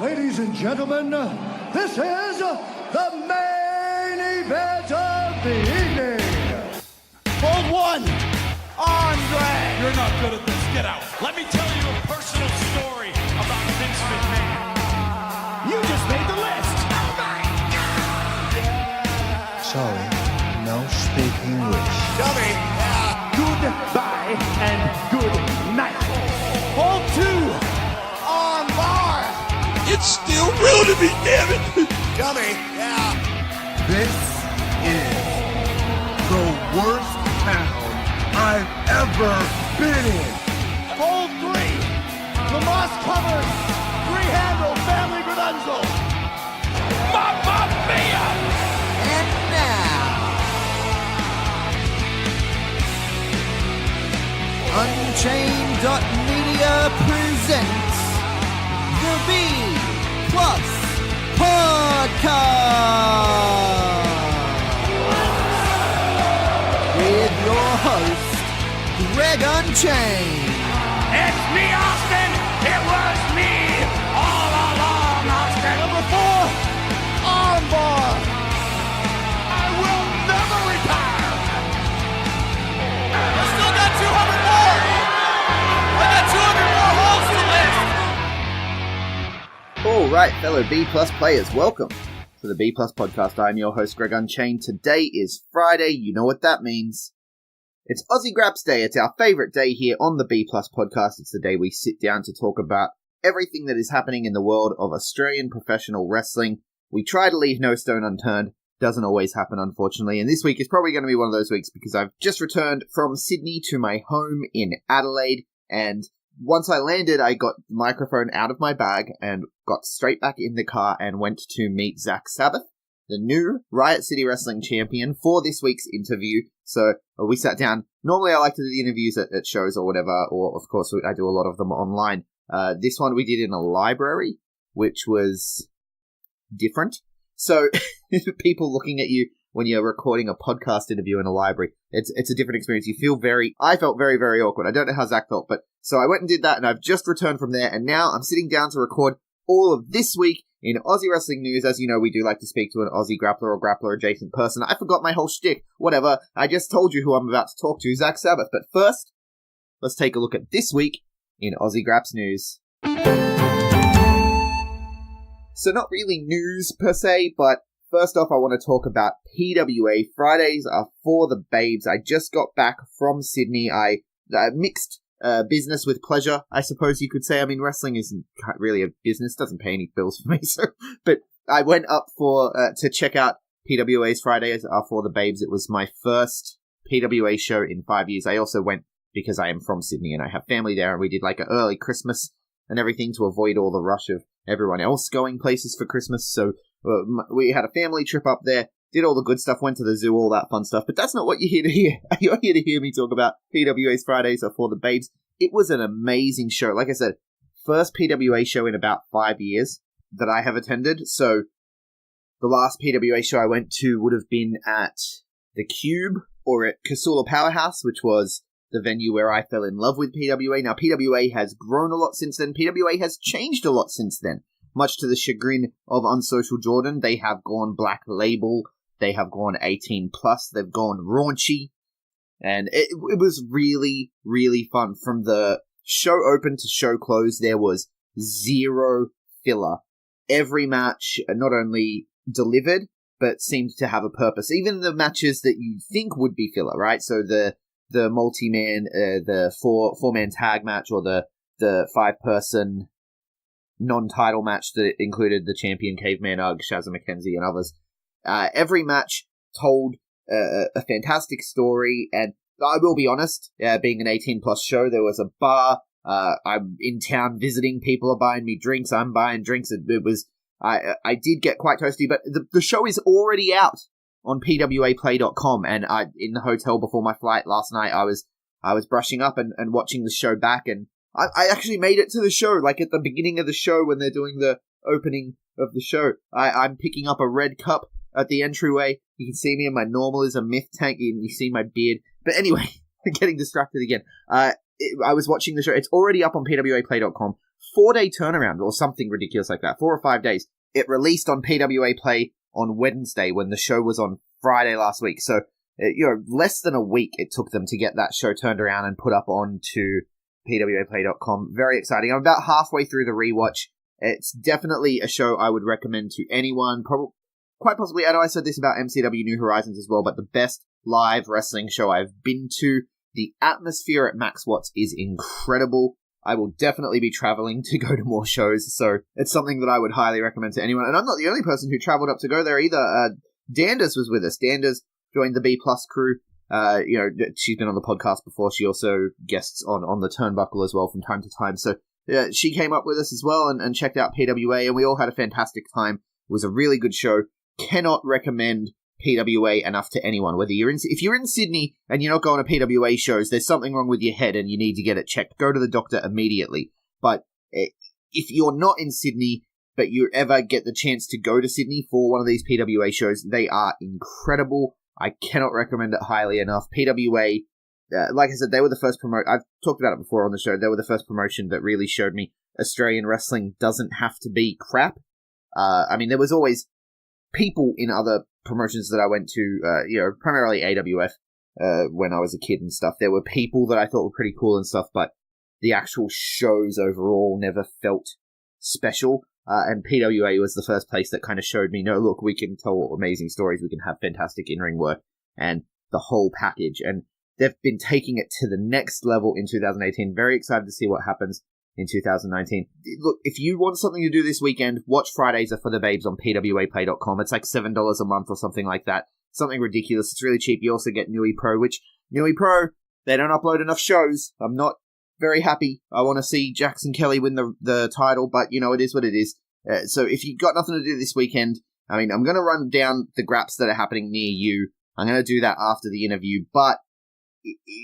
Ladies and gentlemen, this is the main event of the evening. Hold one, Andre. You're not good at this. Get out. Let me tell you a personal story about Vince McMahon. You just made the list. Oh my God! Sorry, no speak English. Dummy. Goodbye and good night. Hold two, on bar. It's still real to me, damn it! Dummy. Yeah. This is the worst town I've ever been in. Hold three, Lamas covered, three-handle family credential. Mamma mia! And now, Unchained.media presents the B Plus Podcast with your host, GregUnchained. It's me, Austin! It was me all along, Austin! Number 4, armbar. I will never retire! I still got 200 more. I got 200 more holes to list. All right, fellow B Plus players, welcome to the B Plus Podcast. I'm your host, Greg Unchained. Today is Friday. You know what that means. It's Aussie Grapps Day. It's our favourite day here on the B Plus Podcast. It's the day we sit down to talk about everything that is happening in the world of Australian professional wrestling. We try to leave no stone unturned. Doesn't always happen, unfortunately. And this week is probably going to be one of those weeks because I've just returned from Sydney to my home in Adelaide. And once I landed, I got the microphone out of my bag and got straight back in the car and went to meet Zak Sabbath, the new Riot City Wrestling champion, for this week's interview. So we sat down. Normally I like to do the interviews at shows or whatever, or of course I do a lot of them online. This one we did in a library, which was different. So people looking at you when you're recording a podcast interview in a library, it's a different experience. I felt very, very awkward. I don't know how Zach felt, but so I went and did that, and I've just returned from there, and now I'm sitting down to record all of this week in Aussie wrestling news. As you know, we do like to speak to an Aussie grappler or grappler adjacent person. I forgot my whole shtick. Whatever. I just told you who I'm about to talk to, Zak Sabbath. But first, let's take a look at this week in Aussie Grapps news. So not really news per se, but first off, I want to talk about PWA Fridays are for the babes. I just got back from Sydney. I mixed business with pleasure, I suppose you could say. I mean, wrestling isn't really a business, doesn't pay any bills for me, so, but I went up to check out PWA's Fridays Are For The Babes. It was my first PWA show in 5 years. I also went because I am from Sydney and I have family there, and we did like an early Christmas and everything to avoid all the rush of everyone else going places for Christmas. So we had a family trip up there, did all the good stuff, went to the zoo, all that fun stuff. But that's not what you're here to hear. You're here to hear me talk about PWA's Fridays Are For The Babes. It was an amazing show. Like I said, first PWA show in about 5 years that I have attended. So the last PWA show I went to would have been at the Cube or at Casula Powerhouse, which was the venue where I fell in love with PWA. Now, PWA has grown a lot since then. PWA has changed a lot since then. Much to the chagrin of Unsocial Jordan, they have gone Black Label. They have gone 18+. They've gone raunchy. And it was really, really fun. From the show open to show close, there was zero filler. Every match not only delivered, but seemed to have a purpose. Even the matches that you think would be filler, right? So the multi-man, the four-man tag match, or the 5-person non-title match that included the champion Caveman Ugg, Shazza McKenzie, and others. Every match told a fantastic story, and I will be honest, being an 18+ show, there was a bar. I'm in town visiting. People are buying me drinks. I'm buying drinks. I did get quite toasty, but the show is already out on pwaplay.com, and in the hotel before my flight last night, I was brushing up and watching the show back, and I actually made it to the show, like at the beginning of the show when they're doing the opening of the show. I'm picking up a red cup at the entryway. You can see me in my normalism myth tank, and you see my beard. But anyway, getting distracted again. I was watching the show. It's already up on pwaplay.com. 4-day turnaround or something ridiculous like that, 4 or 5 days. It released on PWA Play on Wednesday when the show was on Friday last week. So, less than a week it took them to get that show turned around and put up onto PWAplay.com. Very exciting. I'm about halfway through the rewatch. It's definitely a show I would recommend to anyone. Quite possibly, I know I said this about MCW New Horizons as well, but the best live wrestling show I've been to. The atmosphere at Max Watts is incredible. I will definitely be traveling to go to more shows, so it's something that I would highly recommend to anyone. And I'm not the only person who traveled up to go there either. Danders was with us. Danders joined the B Plus crew. She's been on the podcast before. She also guests on the Turnbuckle as well from time to time. So she came up with us as well and checked out PWA, and we all had a fantastic time. It was a really good show. Cannot recommend PWA enough to anyone. If you're in Sydney and you're not going to PWA shows, there's something wrong with your head and you need to get it checked. Go to the doctor immediately. But if you're not in Sydney, but you ever get the chance to go to Sydney for one of these PWA shows, they are incredible. I cannot recommend it highly enough. PWA, like I said, they were the first I've talked about it before on the show. They were the first promotion that really showed me Australian wrestling doesn't have to be crap. There was always people in other promotions that I went to, primarily AWF, when I was a kid and stuff. There were people that I thought were pretty cool and stuff, but the actual shows overall never felt special. And PWA was the first place that kind of showed me, no, look, we can tell amazing stories, we can have fantastic in-ring work, and the whole package. And they've been taking it to the next level in 2018. Very excited to see what happens in 2019. Look, if you want something to do this weekend, watch Fridays Are For The Babes on PWAplay.com. It's like $7 a month or something like that. Something ridiculous. It's really cheap. You also get Nui Pro, which Nui Pro, they don't upload enough shows. I'm not very happy. I want to see Jackson Kelly win the title, but it is what it is. So if you've got nothing to do this weekend, I'm going to run down the graps that are happening near you. I'm going to do that after the interview, but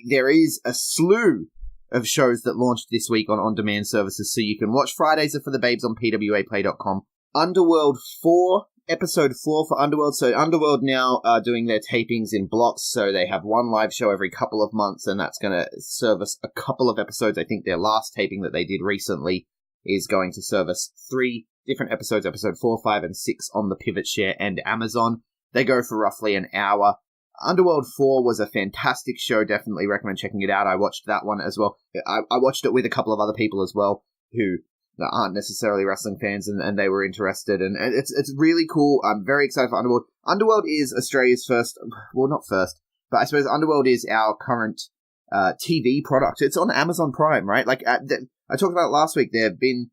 there is a slew of shows that launched this week on on-demand services, so you can watch Fridays Are For The Babes on PWAplay.com. Underworld 4, Episode 4 for Underworld. So Underworld now are doing their tapings in blocks, so they have one live show every couple of months, and that's going to service a couple of episodes. I think their last taping that they did recently is going to service 3 different episodes, Episode 4, 5, and 6 on the Pivot Share and Amazon. They go for roughly an hour. Underworld 4 was a fantastic show. Definitely recommend checking it out. I watched that one as well. I watched it with a couple of other people as well who aren't necessarily wrestling fans, and they were interested. And it's really cool. I'm very excited for Underworld. Underworld is Australia's first, well, not first, but I suppose Underworld is our current TV product. It's on Amazon Prime, right? Like I talked about last week. They've been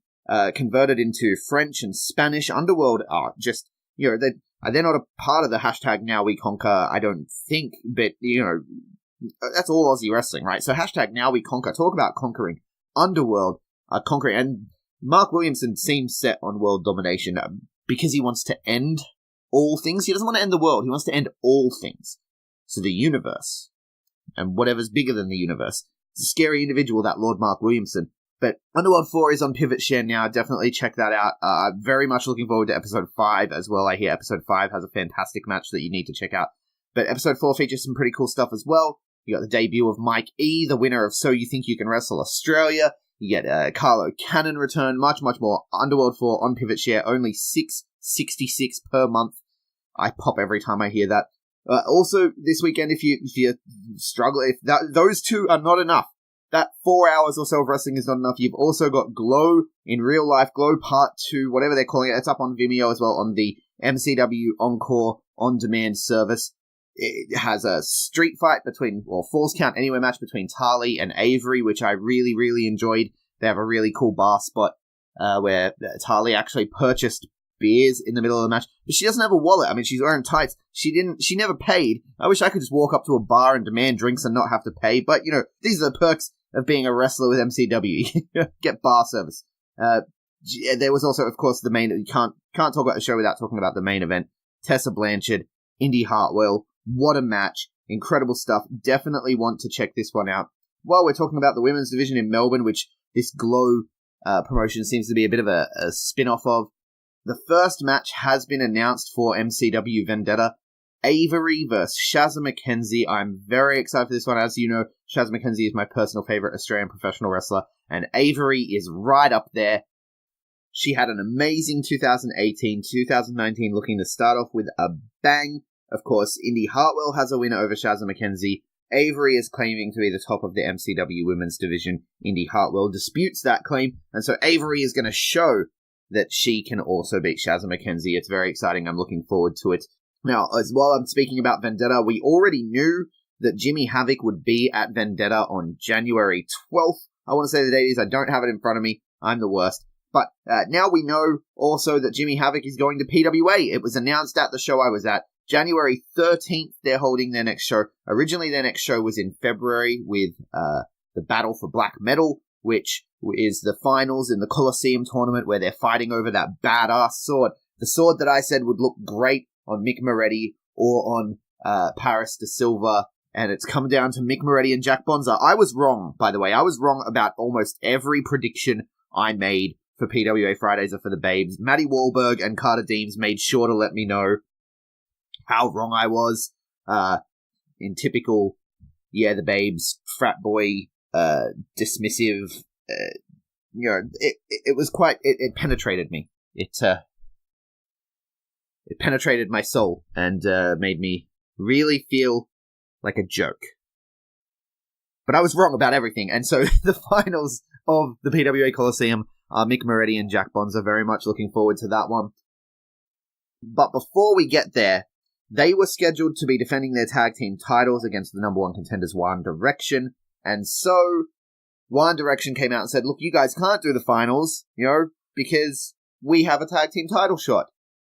converted into French and Spanish. Underworld are just, they're not a part of the hashtag Now We Conquer, I don't think, but, that's all Aussie wrestling, right? So hashtag Now We Conquer. Talk about conquering. Underworld are conquering. And Mark Williamson seems set on world domination because he wants to end all things. He doesn't want to end the world. He wants to end all things. So the universe and whatever's bigger than the universe. It's a scary individual, that Lord Mark Williamson. But Underworld 4 is on Pivot Share now. Definitely check that out. I'm very much looking forward to Episode 5 as well. I hear Episode 5 has a fantastic match that you need to check out. But Episode 4 features some pretty cool stuff as well. You got the debut of Mike E., the winner of So You Think You Can Wrestle Australia. You get Carlo Cannon return, much, much more. Underworld 4 on Pivot Share, only $6.66 per month. I pop every time I hear that. Also, this weekend, if you struggle, those two are not enough. That 4 hours or so of wrestling is not enough. You've also got Glow in Real Life, Glow Part 2, whatever they're calling it. It's up on Vimeo as well on the MCW Encore on-demand service. It has a street fight Falls Count Anywhere match between Tali and Avery, which I really, really enjoyed. They have a really cool bar spot where Tali actually purchased beers in the middle of the match, but she doesn't have a wallet. She's wearing tights. She never paid. I wish I could just walk up to a bar and demand drinks and not have to pay, but these are the perks of being a wrestler with MCW. Get bar service. There was also, of course, the main, you can't talk about the show without talking about the main event. Tessa Blanchard, Indy Hartwell. What a match. Incredible stuff. Definitely want to check this one out. While we're talking about the women's division in Melbourne, which this Glow promotion seems to be a bit of a spin-off of, the first match has been announced for MCW Vendetta. Avery versus Shazza McKenzie. I'm very excited for this one. As you know, Shazza McKenzie is my personal favorite Australian professional wrestler, and Avery is right up there. She had an amazing 2018, 2019 looking to start off with a bang. Of course, Indy Hartwell has a win over Shazza McKenzie. Avery is claiming to be the top of the MCW women's division. Indy Hartwell disputes that claim, and so Avery is going to show that she can also beat Shazza McKenzie. It's very exciting. I'm looking forward to it. Now, as while I'm speaking about Vendetta, we already knew that Jimmy Havoc would be at Vendetta on January 12th. I want to say the date is, I don't have it in front of me. I'm the worst. But now we know also that Jimmy Havoc is going to PWA. It was announced at the show I was at. January 13th, they're holding their next show. Originally, their next show was in February with the Battle for Black Metal, which is the finals in the Coliseum tournament where they're fighting over that badass sword. The sword that I said would look great on Mick Moretti or on Paris de Silva, and it's come down to Mick Moretti and Jack Bonza. I was wrong, by the way. I was wrong about almost every prediction I made for PWA Fridays or for the Babes. Maddie Wahlberg and Carter Deems made sure to let me know how wrong I was. In typical, the Babes, frat boy, dismissive, it was quite, it penetrated me. It penetrated my soul and made me really feel like a joke. But I was wrong about everything, and so the finals of the PWA Coliseum are Mick Moretti and Jack Bonza. Very much looking forward to that one. But before we get there, they were scheduled to be defending their tag team titles against the number one contenders, One Direction, and so One Direction came out and said, look, you guys can't do the finals, because we have a tag team title shot.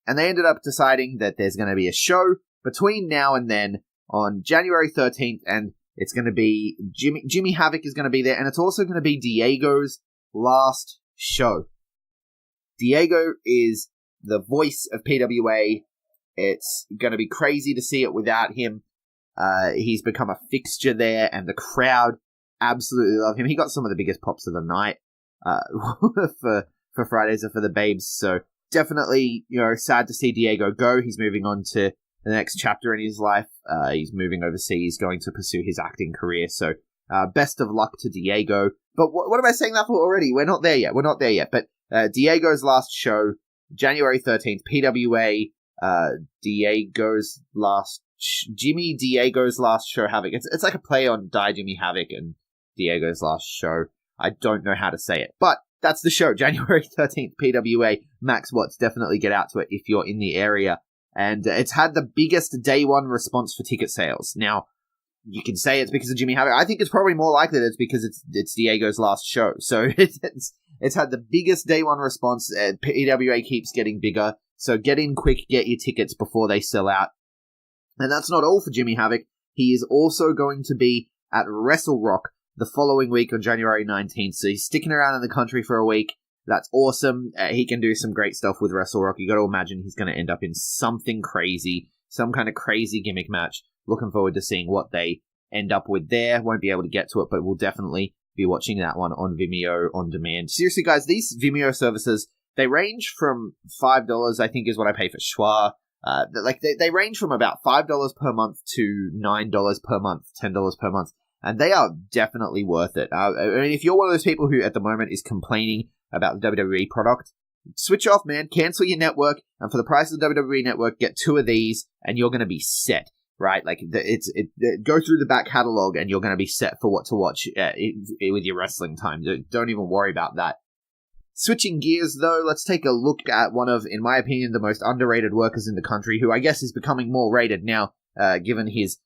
And they ended up deciding that there's going to be a show between now and then on January 13th, and it's going to be Jimmy Havoc is going to be there, and it's also going to be Diego's last show. Diego is the voice of PWA. It's going to be crazy to see it without him. He's become a fixture there, and the crowd absolutely love him. He got some of the biggest pops of the night for Fridays or for the Babes, so definitely, sad to see Diego go. He's moving on to the next chapter in his life. He's moving overseas, going to pursue his acting career. So, best of luck to Diego. But what am I saying that for already? We're not there yet. But Diego's last show, January 13th, PWA, Jimmy Diego's last show, Havoc. It's like a play on Die Jimmy Havoc and Diego's last show. I don't know how to say it, but that's the show, January 13th, PWA. Max Watts, definitely get out to it if you're in the area. And it's had the biggest day one response for ticket sales. Now, you can say it's because of Jimmy Havoc. I think it's probably more likely that it's because it's Diego's last show. So it's had the biggest day one response. PWA keeps getting bigger. So get in quick, get your tickets before they sell out. And that's not all for Jimmy Havoc. He is also going to be at Wrestle Rock the following week on January 19th. So he's sticking around in the country for a week. That's awesome. He can do some great stuff with Wrestle Rock. You got to imagine he's going to end up in something crazy, some kind of crazy gimmick match. Looking forward to seeing what they end up with there. Won't be able to get to it, but we'll definitely be watching that one on Vimeo on demand. Seriously, guys, these Vimeo services, they range from $5, I think is what I pay for Schwa. They range from about $5 per month to $9 per month, $10 per month. And they are definitely worth it. I mean, if you're one of those people who at the moment is complaining about the WWE product, switch off, man. Cancel your network, and for the price of the WWE network, get 2 of these, and you're going to be set, right? Like, go through the back catalog, and you're going to be set for what to watch with your wrestling time. Don't even worry about that. Switching gears, though, let's take a look at one of, in my opinion, the most underrated workers in the country, who I guess is becoming more rated now, given his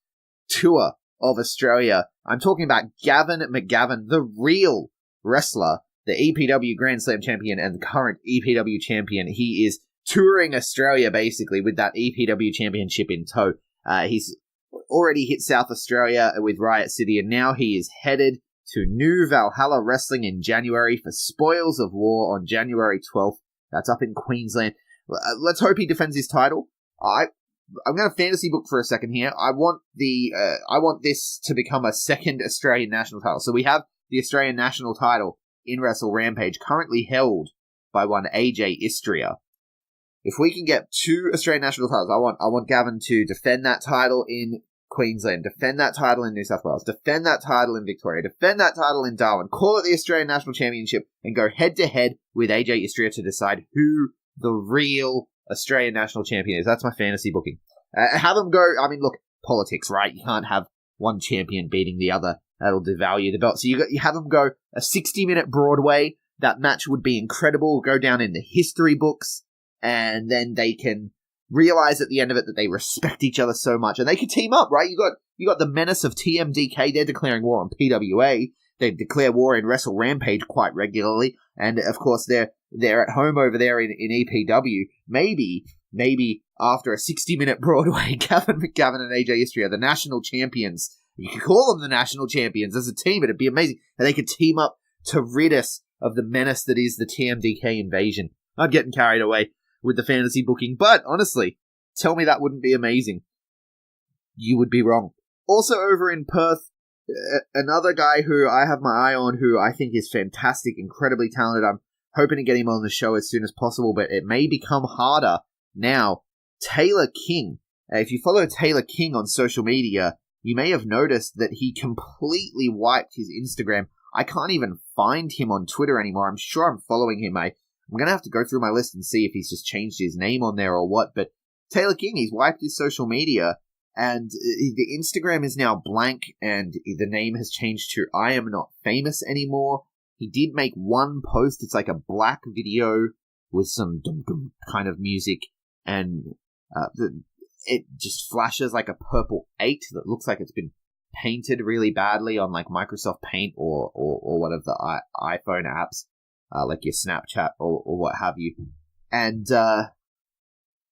tour of Australia. I'm talking about Gavin McGavin, the real wrestler, the EPW Grand Slam champion and the current EPW champion. He is touring Australia, basically, with that EPW championship in tow. He's already hit South Australia with Riot City, and now he is headed to New Valhalla Wrestling in January for Spoils of War on January 12th. That's up in Queensland. Let's hope he defends his title. I'm going to fantasy book for a second here. I want this to become a second Australian national title. So we have the Australian national title in Wrestle Rampage, currently held by one AJ Istria. if we can get 2 Australian national titles, I want Gavin to defend that title in Queensland, defend that title in New South Wales, defend that title in Victoria, defend that title in Darwin, call it the Australian National Championship, and go head-to-head with AJ Istria to decide who the real Australian National Champion is. That's my fantasy booking. Have them go, I mean, look, politics, right? You can't have one champion beating the other. That'll devalue the belt. So you have them go a 60-minute Broadway. That match would be incredible, go down in the history books, and then they can realize at the end of it that they respect each other so much, and they can team up, right? You got the menace of TMDK. They're declaring war on PWA. They declare war in Wrestle Rampage quite regularly, and of course they're at home over there in EPW. Maybe after a 60-minute Broadway, Gavin and AJ Istria, the national champions. You could call them the national champions as a team. It'd be amazing, and they could team up to rid us of the menace that is the TMDK invasion. I'm getting carried away with the fantasy booking, but honestly, tell me that wouldn't be amazing. You would be wrong. Also over in Perth, another guy who I have my eye on, who I think is fantastic, incredibly talented. I'm hoping to get him on the show as soon as possible, but it may become harder now. Taylor King. If you follow Taylor King on social media, you may have noticed that he completely wiped his Instagram. I can't even find him on Twitter anymore. I'm sure I'm following him. I'm going to have to go through my list and see if he's just changed his name on there or what. But Taylor King, he's wiped his social media, and the Instagram is now blank, and the name has changed to I Am Not Famous Anymore. He did make one post. It's like a black video with some dum-dum kind of music, and it just flashes like a purple 8 that looks like it's been painted really badly on like Microsoft Paint or one of the iPhone apps, like your Snapchat or what have you. And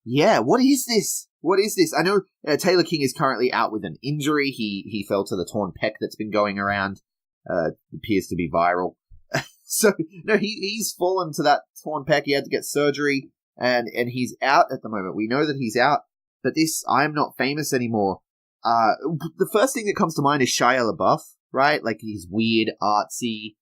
yeah, what is this? What is this? I know Taylor King is currently out with an injury. He fell to the torn pec that's been going around. Appears to be viral. So no, he's fallen to that torn pec. He had to get surgery, and he's out at the moment. We know that he's out. But this I'm Not Famous Anymore. The first thing that comes to mind is Shia LaBeouf, right? Like he's weird, artsy,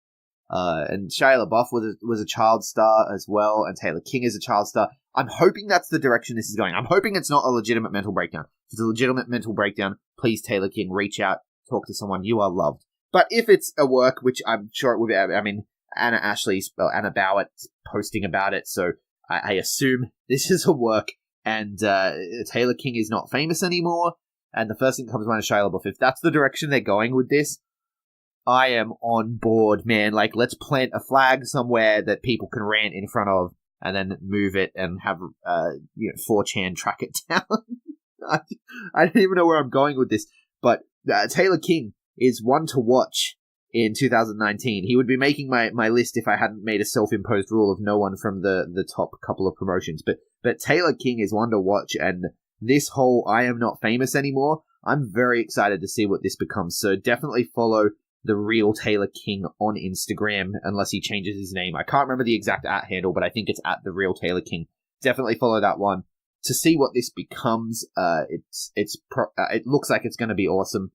and Shia LaBeouf was a child star as well, and Taylor King is a child star. I'm hoping that's the direction this is going. I'm hoping it's not a legitimate mental breakdown. If it's a legitimate mental breakdown, please, Taylor King, reach out, talk to someone. You are loved. But if it's a work, which I'm sure it would be, I mean, Anna Bowett posting about it, so I assume this is a work, and Taylor King is not famous anymore. And the first thing that comes to mind is Shia LaBeouf. If that's the direction they're going with this, I am on board, man. Like, let's plant a flag somewhere that people can rant in front of, and then move it and have 4chan track it down. I don't even know where I'm going with this, but Taylor King is one to watch in 2019. He would be making my list if I hadn't made a self-imposed rule of no one from the top couple of promotions. But Taylor King is one to watch, and this whole I Am Not Famous Anymore, I'm very excited to see what this becomes. So definitely follow the real Taylor King on Instagram, unless he changes his name. I can't remember the exact @ handle, but I think it's @ the real Taylor King. Definitely follow that one to see what this becomes. It looks like it's going to be awesome.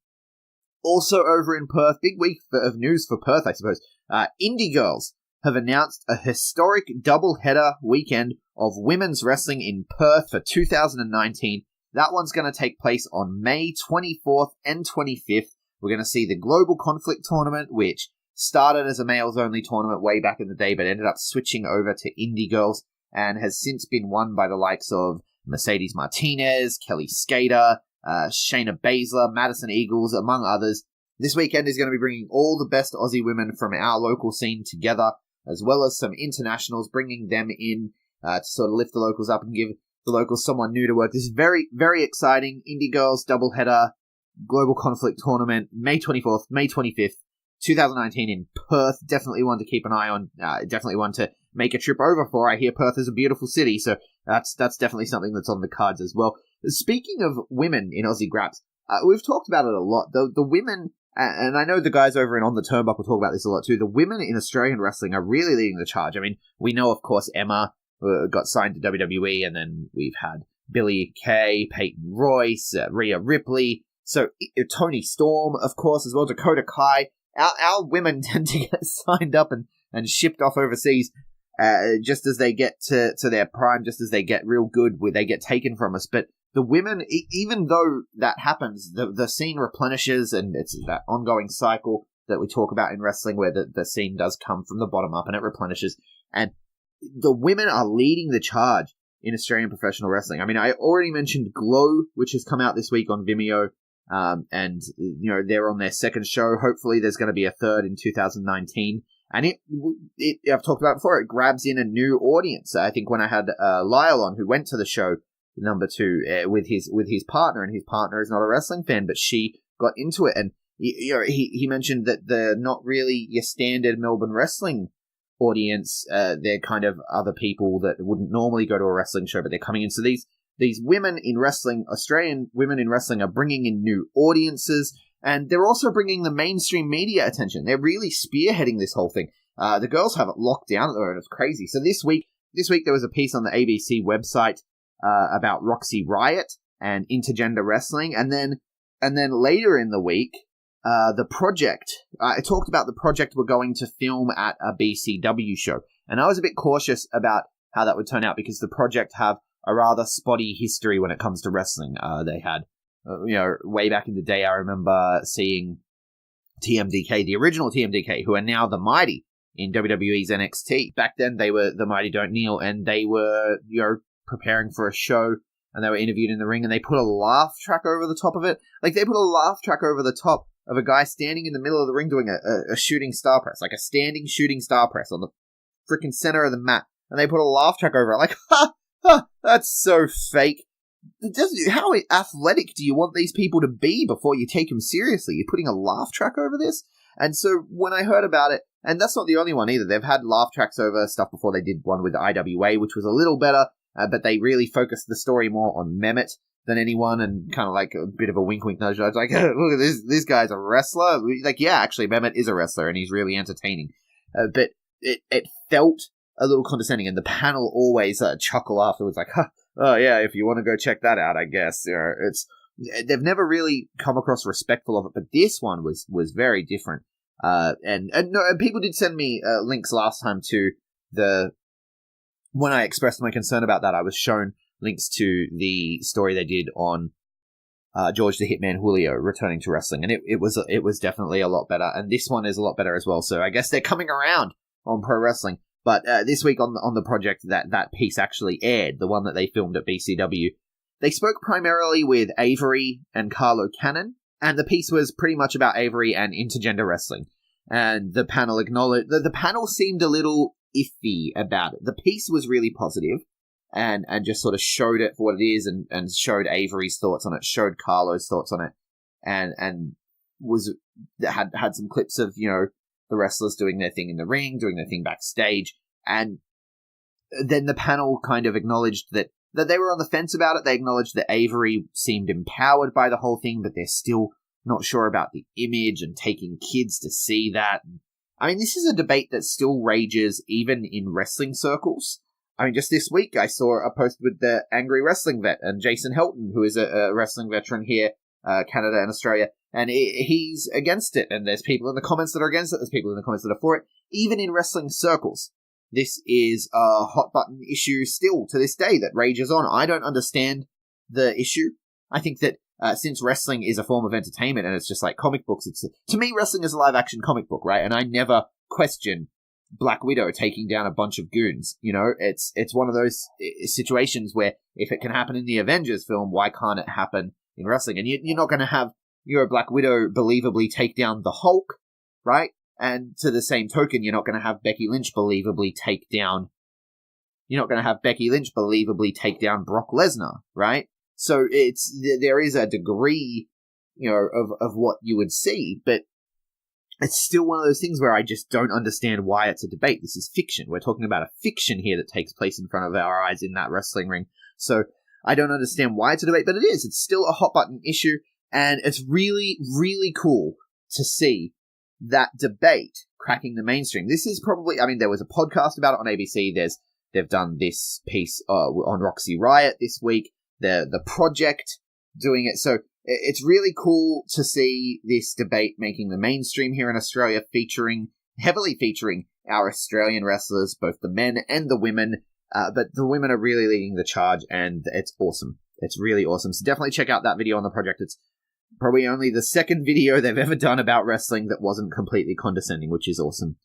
Also over in Perth, big week of news for Perth, I suppose. Indie Girls have announced a historic double-header weekend of women's wrestling in Perth for 2019. That one's going to take place on May 24th and 25th. We're going to see the Global Conflict Tournament, which started as a males-only tournament way back in the day, but ended up switching over to Indie Girls, and has since been won by the likes of Mercedes Martinez, Kelly Skater, Shayna Baszler, Madison Eagles, among others. This weekend is going to be bringing all the best Aussie women from our local scene together, as well as some internationals, bringing them in to sort of lift the locals up and give the locals someone new to work. This is very, very exciting. Indie Girls doubleheader Global Conflict Tournament, May 24th, May 25th, 2019 in Perth. Definitely one to keep an eye on. Definitely one to make a trip over for. I hear Perth is a beautiful city, so that's definitely something that's on the cards as well. Speaking of women in Aussie Grapps, we've talked about it a lot. The women, and I know the guys over in On the Turnbuckle talk about this a lot too, the women in Australian wrestling are really leading the charge. I mean, we know, of course, Emma got signed to WWE, and then we've had Billie Kay, Peyton Royce, Rhea Ripley, so Toni Storm, of course, as well, Dakota Kai. Our women tend to get signed up and shipped off overseas. just as they get to their prime, just as they get real good, where they get taken from us. But the women, even though that happens, the scene replenishes, and it's that ongoing cycle that we talk about in wrestling where the scene does come from the bottom up and it replenishes. And the women are leading the charge in Australian professional wrestling. I mean, I already mentioned Glow, which has come out this week on Vimeo, and, you know, they're on their second show. Hopefully there's going to be a third in 2019. And I've talked about it before, it grabs in a new audience. I think when I had Lyle on, who went to the show, number 2, with his partner, and his partner is not a wrestling fan, but she got into it. And he mentioned that they're not really your standard Melbourne wrestling audience. They're kind of other people that wouldn't normally go to a wrestling show, but they're coming in. So these women in wrestling, Australian women in wrestling, are bringing in new audiences, and they're also bringing the mainstream media attention. They're really spearheading this whole thing. The girls have it locked down, and it's crazy. So this week there was a piece on the ABC website about Roxy Riot and intergender wrestling, and then later in the week, the project. I talked about the project we're going to film at a BCW show, and I was a bit cautious about how that would turn out because the project have a rather spotty history when it comes to wrestling. They had, way back in the day, I remember seeing TMDK, the original TMDK, who are now the Mighty in WWE's NXT. Back then, they were the Mighty Don't Kneel, and they were, preparing for a show, and they were interviewed in the ring, and they put a laugh track over the top of it. Like, they put a laugh track over the top of a guy standing in the middle of the ring doing a shooting star press, like a standing shooting star press on the freaking center of the mat, and they put a laugh track over it. Like, that's so fake. How athletic do you want these people to be before you take them seriously? You're putting a laugh track over this? And so when I heard about it, and that's not the only one either, they've had laugh tracks over stuff before. They did one with IWA, which was a little better, but they really focused the story more on Mehmet than anyone, and kind of like a bit of a wink nudge. I was like, look at this guy's a wrestler. Like, yeah, actually, Mehmet is a wrestler, and he's really entertaining. But it felt a little condescending, and the panel always chuckle afterwards, like, oh yeah, if you want to go check that out, I guess. They've never really come across respectful of it, but this one was very different. And people did send me links last time to when I expressed my concern about that, I was shown links to the story they did on George the Hitman Julio returning to wrestling, and it was definitely a lot better, and this one is a lot better as well. So I guess they're coming around on pro wrestling. But this week on the project that piece actually aired, the one that they filmed at BCW, they spoke primarily with Avery and Carlo Cannon, and the piece was pretty much about Avery and intergender wrestling. And the panel acknowledged the panel seemed a little iffy about it. The piece was really positive, and just sort of showed it for what it is, and showed Avery's thoughts on it, showed Carlo's thoughts on it, and had some clips of, the wrestlers doing their thing in the ring, doing their thing backstage, and then the panel kind of acknowledged that they were on the fence about it. They acknowledged that Avery seemed empowered by the whole thing, but they're still not sure about the image and taking kids to see that. I mean, this is a debate that still rages even in wrestling circles. I mean, just this week, I saw a post with the Angry Wrestling Vet and Jason Helton, who is a wrestling veteran here, Canada and Australia, and he's against it. And there's people in the comments that are against it. There's people in the comments that are for it. Even in wrestling circles, this is a hot button issue still to this day that rages on. I don't understand the issue. I think that since wrestling is a form of entertainment and it's just like comic books, to me, wrestling is a live action comic book, right? And I never question Black Widow taking down a bunch of goons. It's one of those situations where if it can happen in the Avengers film, why can't it happen in wrestling? And you're not going to have your Black Widow believably take down the Hulk, right? And to the same token, you're not going to have Becky Lynch believably take down Brock Lesnar, right? So there is a degree, of what you would see, but it's still one of those things where I just don't understand why it's a debate. This is fiction. We're talking about a fiction here that takes place in front of our eyes in that wrestling ring. So I don't understand why it's a debate, but it is. It's still a hot button issue, and it's really, really cool to see that debate cracking the mainstream. This is probably, there was a podcast about it on ABC. They've done this piece on Roxy Riot this week. The project doing it. So it's really cool to see this debate making the mainstream here in Australia, heavily featuring our Australian wrestlers, both the men and the women. But the women are really leading the charge, and it's awesome. It's really awesome. So definitely check out that video on the project. It's probably only the second video they've ever done about wrestling that wasn't completely condescending, which is awesome.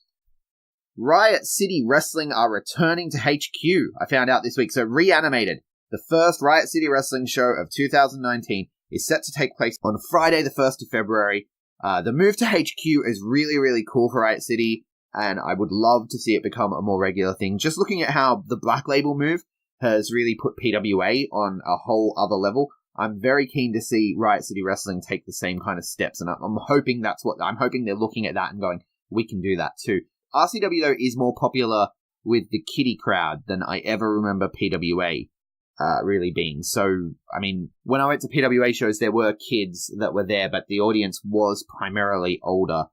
Riot City Wrestling are returning to HQ, I found out this week. So Reanimated, the first Riot City Wrestling show of 2019, is set to take place on Friday the 1st of February. The move to HQ is really, really cool for Riot City, and I would love to see it become a more regular thing. Just looking at how the Black Label move has really put PWA on a whole other level, I'm very keen to see Riot City Wrestling take the same kind of steps, and I'm hoping I'm hoping they're looking at that and going, we can do that too. RCW, though, is more popular with the kiddie crowd than I ever remember PWA really being. So, I mean, when I went to PWA shows, there were kids that were there, but the audience was primarily older.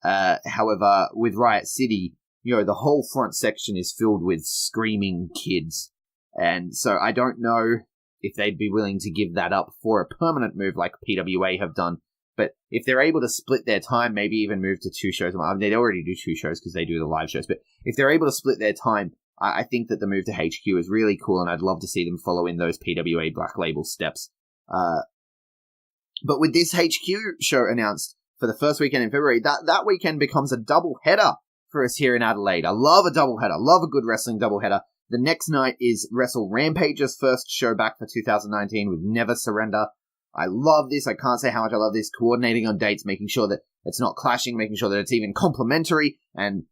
However, with Riot City, the whole front section is filled with screaming kids. And so I don't know if they'd be willing to give that up for a permanent move like PWA have done. But if they're able to split their time, maybe even move to 2 shows. I mean, they'd already do 2 shows because they do the live shows. But if they're able to split their time, I think that the move to HQ is really cool, and I'd love to see them follow in those PWA Black Label steps. But with this HQ show announced for the first weekend in February, that weekend becomes a double header for us here in Adelaide. I love a double header. Love a good wrestling double header. The next night is Wrestle Rampage's first show back for 2019 with Never Surrender. I love this. I can't say how much I love this. Coordinating on dates, making sure that it's not clashing, making sure that it's even complementary, and,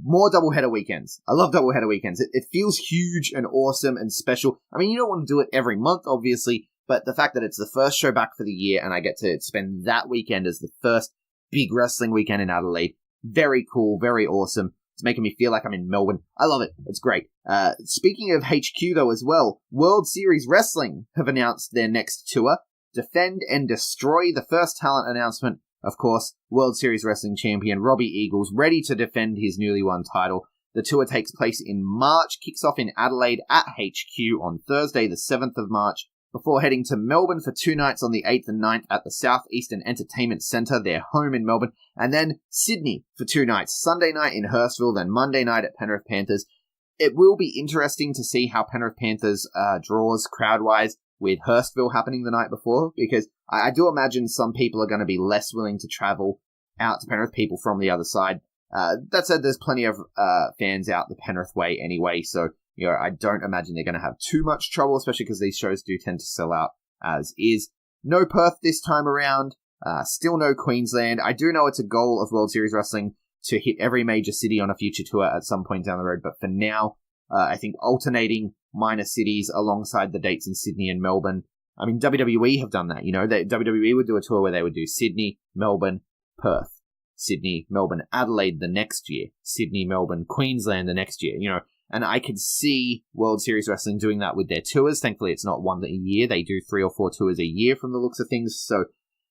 more doubleheader weekends. I love doubleheader weekends. It feels huge and awesome and special. I mean, you don't want to do it every month, obviously, but the fact that it's the first show back for the year and I get to spend that weekend as the first big wrestling weekend in Adelaide, very cool, very awesome. It's making me feel like I'm in Melbourne. I love it. It's great. Speaking of HQ, though, as well, World Series Wrestling have announced their next tour, Defend and Destroy. The first talent announcement, of course, World Series Wrestling champion Robbie Eagles, ready to defend his newly won title. The tour takes place in March, kicks off in Adelaide at HQ on Thursday, the 7th of March, before heading to Melbourne for 2 nights on the 8th and 9th at the Southeastern Entertainment Centre, their home in Melbourne, and then Sydney for 2 nights, Sunday night in Hurstville, then Monday night at Penrith Panthers. It will be interesting to see how Penrith Panthers draws crowd-wise with Hurstville happening the night before, because I do imagine some people are going to be less willing to travel out to Penrith, people from the other side. That said, there's plenty of fans out the Penrith way anyway, so I don't imagine they're going to have too much trouble, especially because these shows do tend to sell out as is. No Perth this time around. Still no Queensland. I do know it's a goal of World Series Wrestling to hit every major city on a future tour at some point down the road, but for now, I think alternating minor cities alongside the dates in Sydney and Melbourne. I mean, WWE have done that, WWE would do a tour where they would do Sydney, Melbourne, Perth, Sydney, Melbourne, Adelaide the next year, Sydney, Melbourne, Queensland the next year, and I could see World Series Wrestling doing that with their tours. Thankfully, it's not one a year. They do 3 or 4 tours a year from the looks of things, so,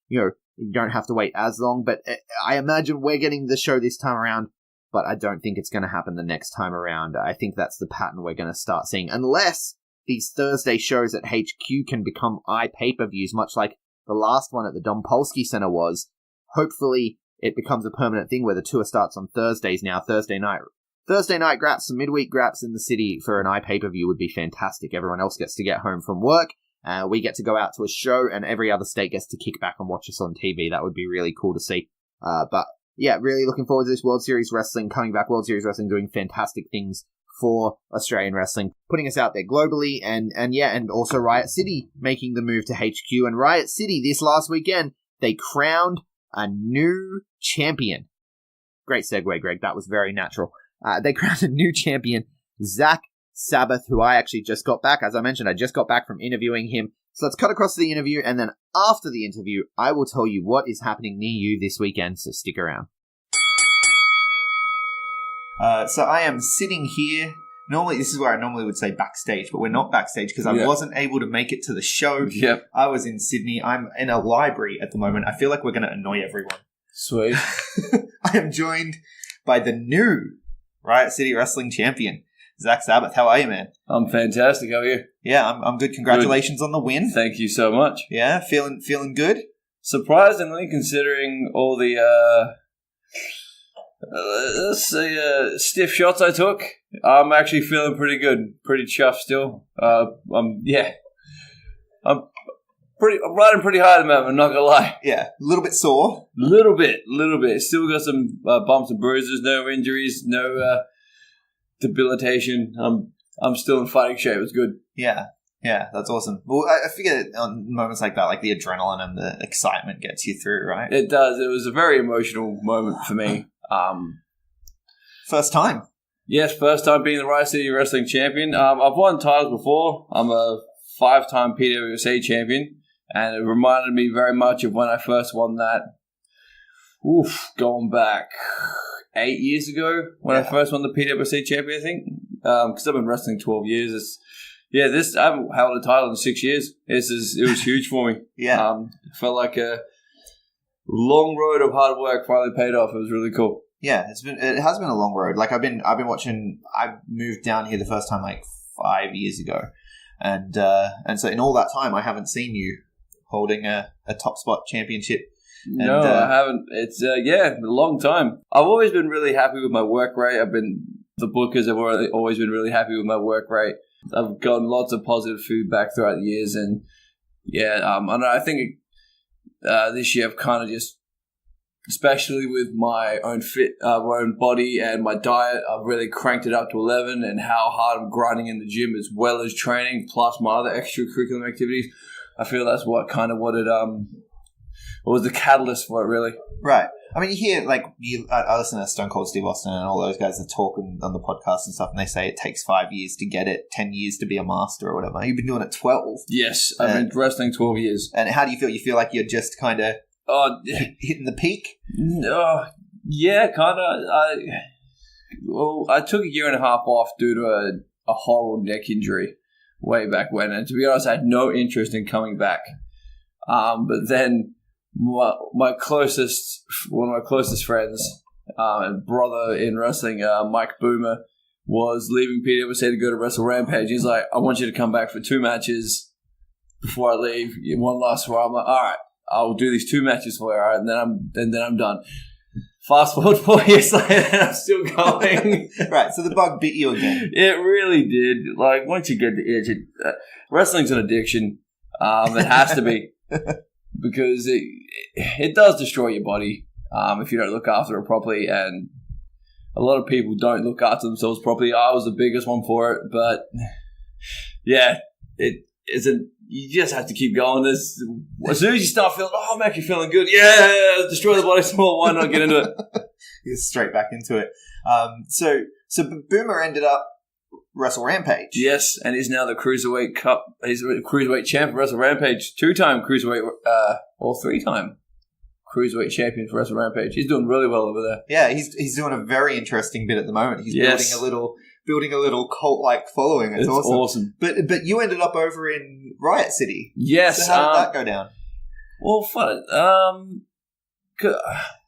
you don't have to wait as long, but I imagine we're getting the show this time around, but I don't think it's going to happen the next time around. I think that's the pattern we're going to start seeing, unless these Thursday shows at HQ can become pay-per-views, much like the last one at the Dompolsky Center was. Hopefully, it becomes a permanent thing where the tour starts on Thursdays now, Thursday night Grapps, some midweek Grapps in the city for an pay-per-view would be fantastic. Everyone else gets to get home from work, we get to go out to a show, and every other state gets to kick back and watch us on TV. That would be really cool to see. But yeah, really looking forward to this World Series Wrestling coming back. World Series Wrestling doing fantastic things for Australian wrestling, putting us out there globally, and also Riot City making the move to HQ. And Riot City this last weekend, they crowned a new champion. Great segue, Greg. That was very natural. They crowned a new champion, Zak Sabbath, who I actually just got back. As I mentioned, I just got back from interviewing him. So let's cut across to the interview, and then after the interview, I will tell you what is happening near you this weekend, so stick around. So I am sitting here. Normally, this is where I normally would say backstage, but we're not backstage because I wasn't able to make it to the show. Yep. I was in Sydney. I'm in a library at the moment. I feel like we're going to annoy everyone. Sweet. I am joined by the new Riot City Wrestling champion, Zak Sabbath. How are you, man? I'm fantastic. How are you? Yeah, I'm good. Congratulations on the win. Thank you so much. Yeah, feeling good? Surprisingly, considering all the Let's see, stiff shots I took. I'm actually feeling pretty good, pretty chuffed still. I'm riding pretty hard at the moment, I'm not gonna lie. Yeah, a little bit sore. Little bit. Still got some bumps and bruises, no injuries, no debilitation. I'm still in fighting shape. It's good. Yeah, that's awesome. Well, I figure on moments like that, like the adrenaline and the excitement gets you through, right? It does. It was a very emotional moment for me. First time. Yes, first time being the Riot City Wrestling Champion. I've won titles before. I'm a 5-time PWA champion, and it reminded me very much of when I first won that. Going back 8 years ago when I first won the PWA champion, I think. Because I've been wrestling 12 years. I haven't held a title in 6 years. It was huge for me. Yeah. It felt like a long road of hard work finally paid off. It was really cool. Yeah, it has been a long road. Like I've been watching. I moved down here the first time like 5 years ago, and so in all that time I haven't seen you holding a top spot championship. No, I haven't. It's a long time. I've always been really happy with my work rate. The bookers have always been really happy with my work rate. I've gotten lots of positive feedback throughout the years, and I think this year I've kind of just, especially with my own body and my diet, I've really cranked it up to 11, and how hard I'm grinding in the gym as well as training, plus my other extracurricular activities. I feel that's what was the catalyst for it, really. Right. I mean, you hear, I listen to Stone Cold Steve Austin and all those guys that talk on the podcast and stuff, and they say it takes 5 years to get it, 10 years to be a master or whatever. You've been doing it 12. Yes, I've been wrestling 12 years. And how do you feel? You feel like you're just kind of hitting the peak? Yeah, kind of. I took a year and a half off due to a horrible neck injury way back when, and to be honest, I had no interest in coming back. But then one of my closest friends and brother in wrestling, Mike Boomer, was leaving PWA to go to Wrestle Rampage. He's like, I want you to come back for 2 matches before I leave. One last run. I'm like, all right, I'll do these 2 matches for you, all right, and then I'm done. Fast forward 4 years later, and I'm still going. Right, so the bug bit you again. It really did. Like, once you get the itch, wrestling's an addiction. It has to be. Because it does destroy your body if you don't look after it properly, and a lot of people don't look after themselves properly. I was the biggest one for it, but yeah, it isn't. You just have to keep going. As soon as you start feeling, I'm actually feeling good. Yeah, destroy the body some more. Why not get into it? You're straight back into it. So Boomer ended up Wrestle Rampage. Yes, and he's now the Cruiserweight Cup. He's a Cruiserweight champ for Wrestle Rampage. 2-time Cruiserweight, or 3-time Cruiserweight champion for Wrestle Rampage. He's doing really well over there. Yeah, he's doing a very interesting bit at the moment. He's building a little cult-like following. It's awesome. But you ended up over in Riot City. Yes. So how did that go down? Well, fun.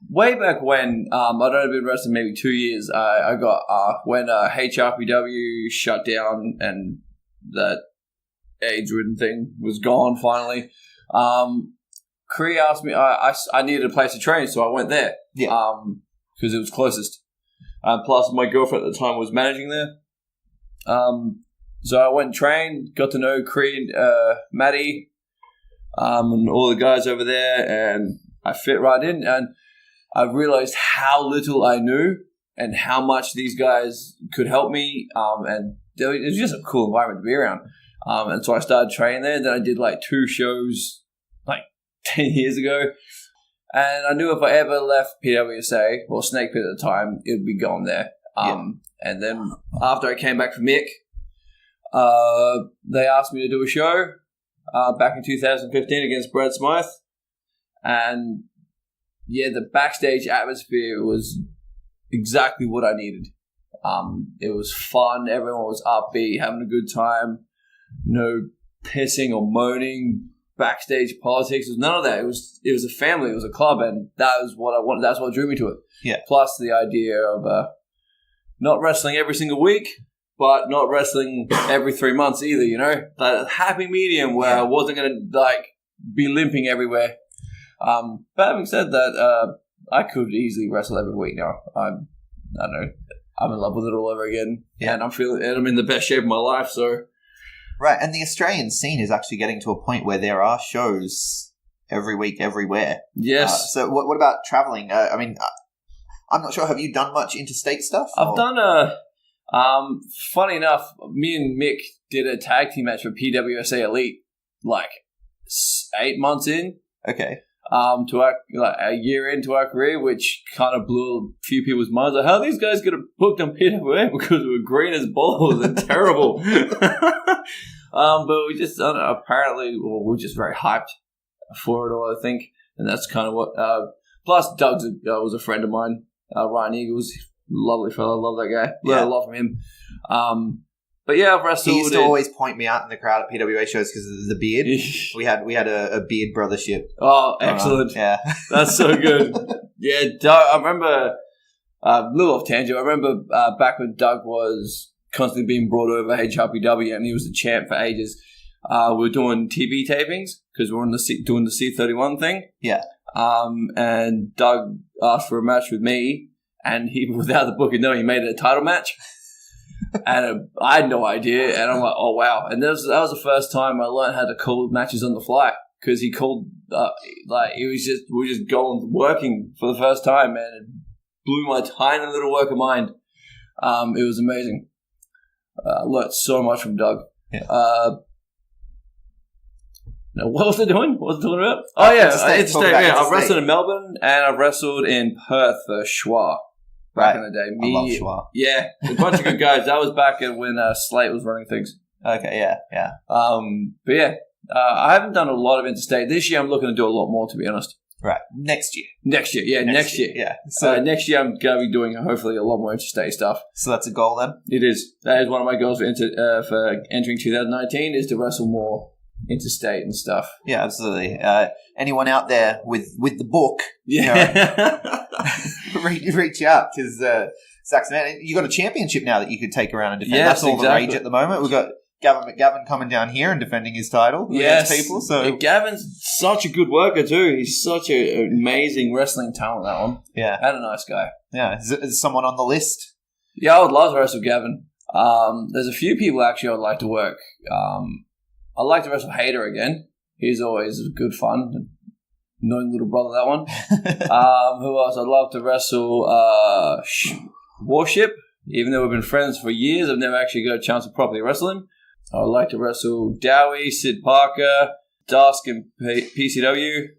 Way back when, I'd only been wrestling maybe 2 years. I got when HRPW shut down and that AIDS-ridden thing was gone finally. Cree asked me. I needed a place to train, so I went there. Yeah. Because it was closest. Plus, my girlfriend at the time was managing there. So I went and trained, got to know Cree and Maddie, and all the guys over there, and I fit right in, and I realized how little I knew and how much these guys could help me, and it was just a cool environment to be around. And so I started training there. Then I did 2 shows 10 years ago, and I knew if I ever left PWSA or Snake Pit at the time, it would be gone there. And then after I came back from Mick, they asked me to do a show back in 2015 against Brad Smythe. And yeah, the backstage atmosphere was exactly what I needed. It was fun. Everyone was upbeat, having a good time. No pissing or moaning, backstage politics. It was none of that. It was a family. It was a club, and that was what I wanted. That's what drew me to it. Yeah. Plus the idea of not wrestling every single week, but not wrestling every 3 months either. You know, that happy medium where I wasn't going to be limping everywhere. But having said that, I could easily wrestle every week now. I don't know. I'm in love with it all over again, and I'm in the best shape of my life. So, right, and the Australian scene is actually getting to a point where there are shows every week, everywhere. Yes. So, what about traveling? I mean, I'm not sure. Have you done much interstate stuff? I've done funny enough, me and Mick did a tag team match for PWSA Elite, like 8 months in. Okay. To our a year into our career, which kind of blew a few people's minds. Like, how are these guys get booked on PWA because we were green as balls and terrible. But we just apparently we're just very hyped for it all, I think, and that's kind of what. Plus, Doug was a friend of mine, Ryan Eagles, lovely fellow, love that guy. Learned a lot from him. But yeah, I've wrestled. He used to always point me out in the crowd at PWA shows because of the beard. we had a beard brothership. Oh, excellent! Yeah, that's so good. Yeah, Doug. I remember a little off tangent. I remember back when Doug was constantly being brought over HRPW, and he was the champ for ages. We were doing TV tapings because we were doing the C31 thing. Yeah. And Doug asked for a match with me, and he, without the booking, he made it a title match. And I had no idea, and I'm like, oh wow! And that was the first time I learned how to call matches on the fly because he called we were just going working for the first time, and it blew my tiny little work of mind. It was amazing. I learned so much from Doug. Yeah. No, what was I doing? What was I talking about? Oh yeah, interstate. Yeah, I've wrestled in Melbourne and I've wrestled in Perth for Schwa. Back in the day. I love Schwa. Yeah, a bunch of good guys. That was back when Slate was running things. Okay, yeah. But yeah, I haven't done a lot of interstate. This year I'm looking to do a lot more, to be honest. Right. Next year. Next year. Yeah. So next year I'm going to be doing hopefully a lot more interstate stuff. So that's a goal then? It is. That is one of my goals for entering 2019 is to wrestle more interstate and stuff. Yeah, absolutely. Anyone out there with the book, reach out because Zach Sabbath, you got a championship now that you could take around and defend. Yes, that's all the rage at the moment. We've got Gavin McGavin coming down here and defending his title against people. So Gavin's such a good worker too. He's such an amazing wrestling talent. That one, yeah, and a nice guy. Yeah, is someone on the list? Yeah, I would love to wrestle Gavin. There's a few people actually I would like to work. I'd like to wrestle Hader again. He's always good fun. Annoying little brother, that one. Who else? I'd love to wrestle Warship. Even though we've been friends for years, I've never actually got a chance to properly wrestle him. I'd like to wrestle Dowie, Sid Parker, Dusk, and PCW.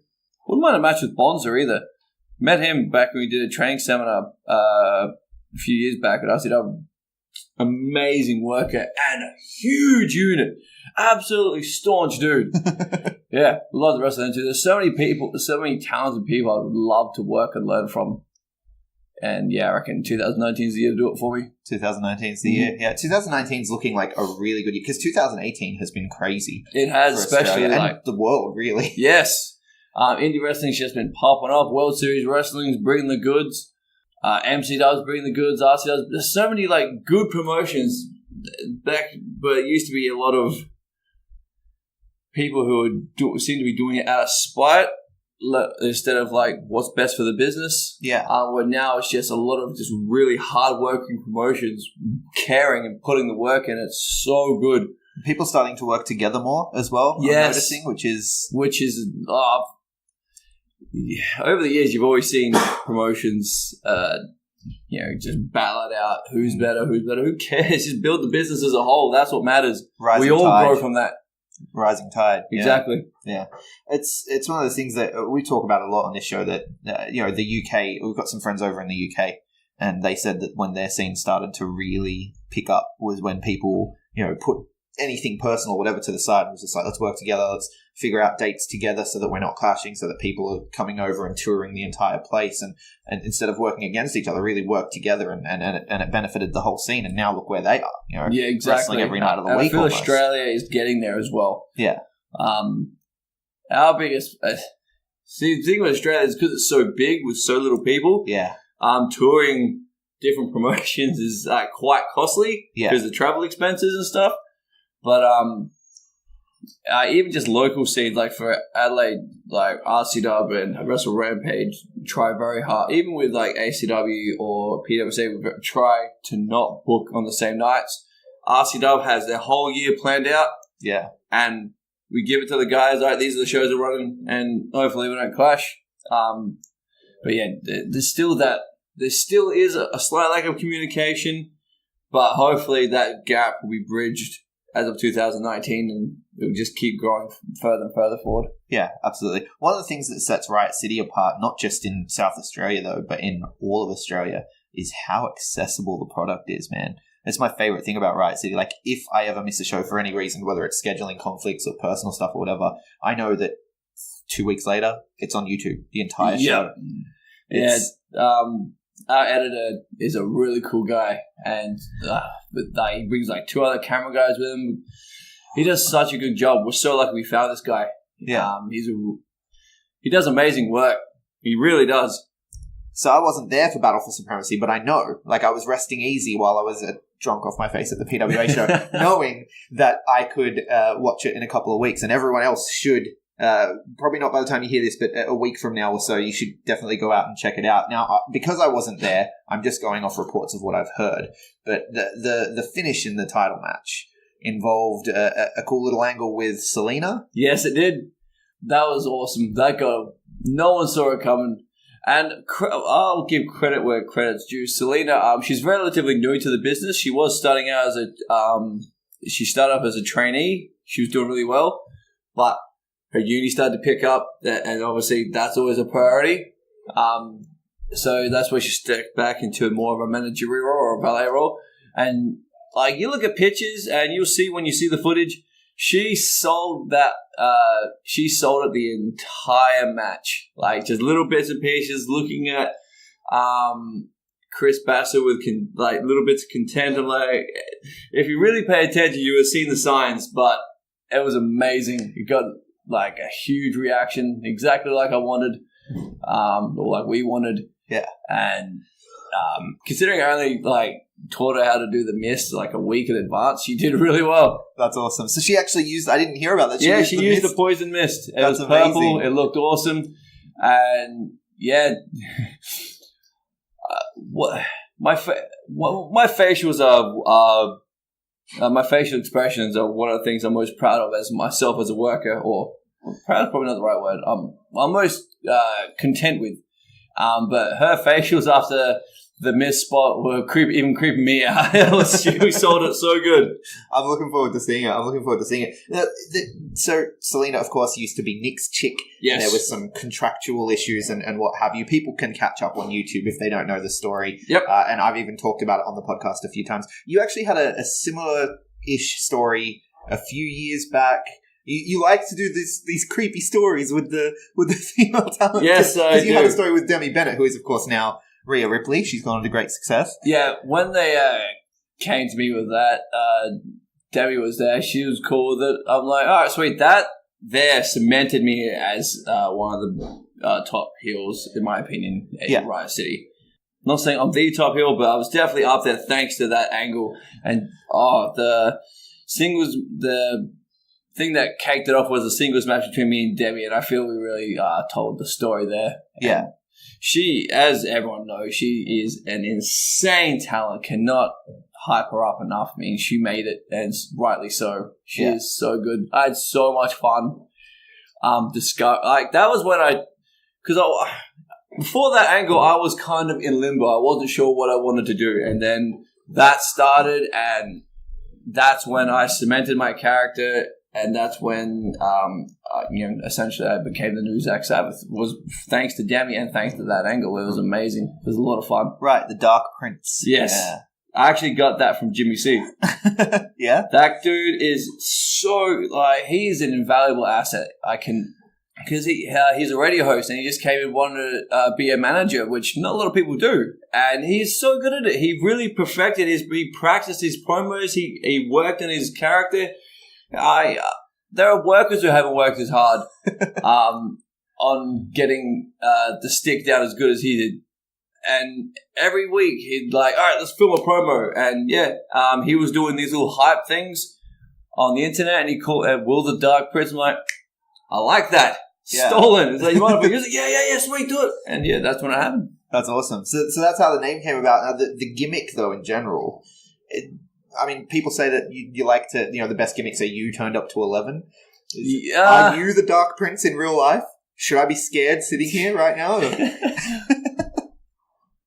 Wouldn't mind a match with Bonzer either. Met him back when we did a training seminar a few years back at RCW. Amazing worker and a huge unit. Absolutely staunch dude. Yeah, love the wrestle into. There's so many people, there's so many talented people I would love to work and learn from. And yeah, I reckon 2019 is the year to do it for me. 2019 is the year. Yeah, 2019 is looking like a really good year because 2018 has been crazy. It has, especially and the world, really. Yes. Indie wrestling's just been popping up. World Series Wrestling's bringing the goods. MCW's bringing the goods. RCW's. There's so many good promotions back, but it used to be a lot of people who seem to be doing it out of spite instead of what's best for the business. Yeah. Where now it's just a lot of just really hard-working promotions caring and putting the work in. It's so good. People starting to work together more as well. Yes. I'm noticing, which is over the years you've always seen promotions just battle it out. Who's better? Who cares? Just build the business as a whole. That's what matters. We all grow from that. Rising tide. Exactly. Yeah. It's one of those things that we talk about a lot on this show that, the UK, we've got some friends over in the UK and they said that when their scene started to really pick up was when people, put anything personal or whatever to the side and was just like, let's work together. Let's figure out dates together so that we're not clashing, so that people are coming over and touring the entire place. And instead of working against each other, really work together and it benefited the whole scene. And now look where they are, yeah, exactly. Wrestling every night of the week. I feel almost. Australia is getting there as well. Yeah. Our biggest, the thing with Australia is because it's so big with so little people. Yeah. Touring different promotions is quite costly because of travel expenses and stuff. But even just local scenes, like for Adelaide, like RCW and Wrestle Rampage try very hard. Even with like ACW or PWA, we try to not book on the same nights. RCW has their whole year planned out. Yeah. And we give it to the guys, all right, these are the shows we're running, and hopefully we don't clash. But yeah, there's still is a slight lack of communication, but hopefully that gap will be bridged as of 2019, and it will just keep growing further and further forward. Yeah, absolutely. One of the things that sets Riot City apart, not just in South Australia though, but in all of Australia, is how accessible the product is, man. It's my favorite thing about Riot City. Like, if I ever miss a show for any reason, whether it's scheduling conflicts or personal stuff or whatever, I know that 2 weeks later, it's on YouTube, the entire show. Yeah. Our editor is a really cool guy, and he brings like 2 other camera guys with him. He does such a good job. We're so lucky we found this guy. Yeah. He does amazing work. He really does. So I wasn't there for Battle for Supremacy, but I know. Like, I was resting easy while I was drunk off my face at the PWA show, knowing that I could watch it in a couple of weeks, and everyone else should. Probably not by the time you hear this, but a week from now or so, you should definitely go out and check it out. Now, because I wasn't there, I'm just going off reports of what I've heard. But the finish in the title match involved a cool little angle with Selena. Yes, it did. That was awesome. No one saw it coming. And I'll give credit where credit's due. Selena, she's relatively new to the business. She was starting out as she started up as a trainee. She was doing really well, but her uni started to pick up, and obviously that's always a priority. So that's where she stepped back into more of a managerial or a valet role. And like, you look at pictures and you'll see when you see the footage, she sold that. She sold it the entire match, like just little bits and pieces. Looking at Chris Bassett with like little bits of content. I'm like, if you really pay attention, you would have seen the signs. But it was amazing. It got like a huge reaction, exactly like I wanted, or like we wanted. Yeah. And considering I only like taught her how to do the mist like a week in advance, she did really well. That's awesome. So she actually used, I didn't hear about that. She used the poison mist. It was purple. Amazing. It looked awesome. And yeah, my facials are, my facial expressions are one of the things I'm most proud of as myself as a worker, or proud is probably not the right word. I'm most content with. But her facials after the missed spot were even creeping me out. She sold it so good. I'm looking forward to seeing it. So Selena, of course, used to be Nick's chick. Yes. There was some contractual issues and what have you. People can catch up on YouTube if they don't know the story. Yep. And I've even talked about it on the podcast a few times. You actually had a similar-ish story a few years back. You like to do these creepy stories with the female talent. Yes, I do. You had a story with Demi Bennett, who is, of course, now Rhea Ripley. She's gone on to great success. Yeah, when they came to me with that, Demi was there. She was cool with it. I'm like, all right, sweet. That there cemented me as one of the top heels, in my opinion, in Riot City. I'm not saying I'm the top heel, but I was definitely up there thanks to that angle. And the singles, the thing that caked it off was a singles match between me and Demi, and I feel we really told the story there. Yeah. And she, as everyone knows, she is an insane talent. Cannot hype her up enough. I mean, she made it, and rightly so. She is so good. I had so much fun. That was when before that angle, I was kind of in limbo. I wasn't sure what I wanted to do, and then that started, and that's when I cemented my character. And that's when, essentially I became the new Zak Sabbath. It was thanks to Demi and thanks to that angle. It was amazing. It was a lot of fun. Right, the Dark Prince. Yes. Yeah. I actually got that from Jimmy C. Yeah? That dude is so, he's an invaluable asset. Because he's a radio host and he just came and wanted to be a manager, which not a lot of people do. And he's so good at it. He really perfected he practiced his promos. He worked on his character. There are workers who haven't worked as hard on getting the stick down as good as he did. And every week he'd all right, let's film a promo. And he was doing these little hype things on the internet, and he called it Will the Dark Prince. I'm like, I like that. Yeah. Stolen. It's like, you mind if I use it? Yeah, sweet, do it. And yeah, that's when it happened. That's awesome. So that's how the name came about. Now, the gimmick, though, in general, people say that you like to, the best gimmicks are you turned up to 11. Yeah. Are you the Dark Prince in real life? Should I be scared sitting here right now?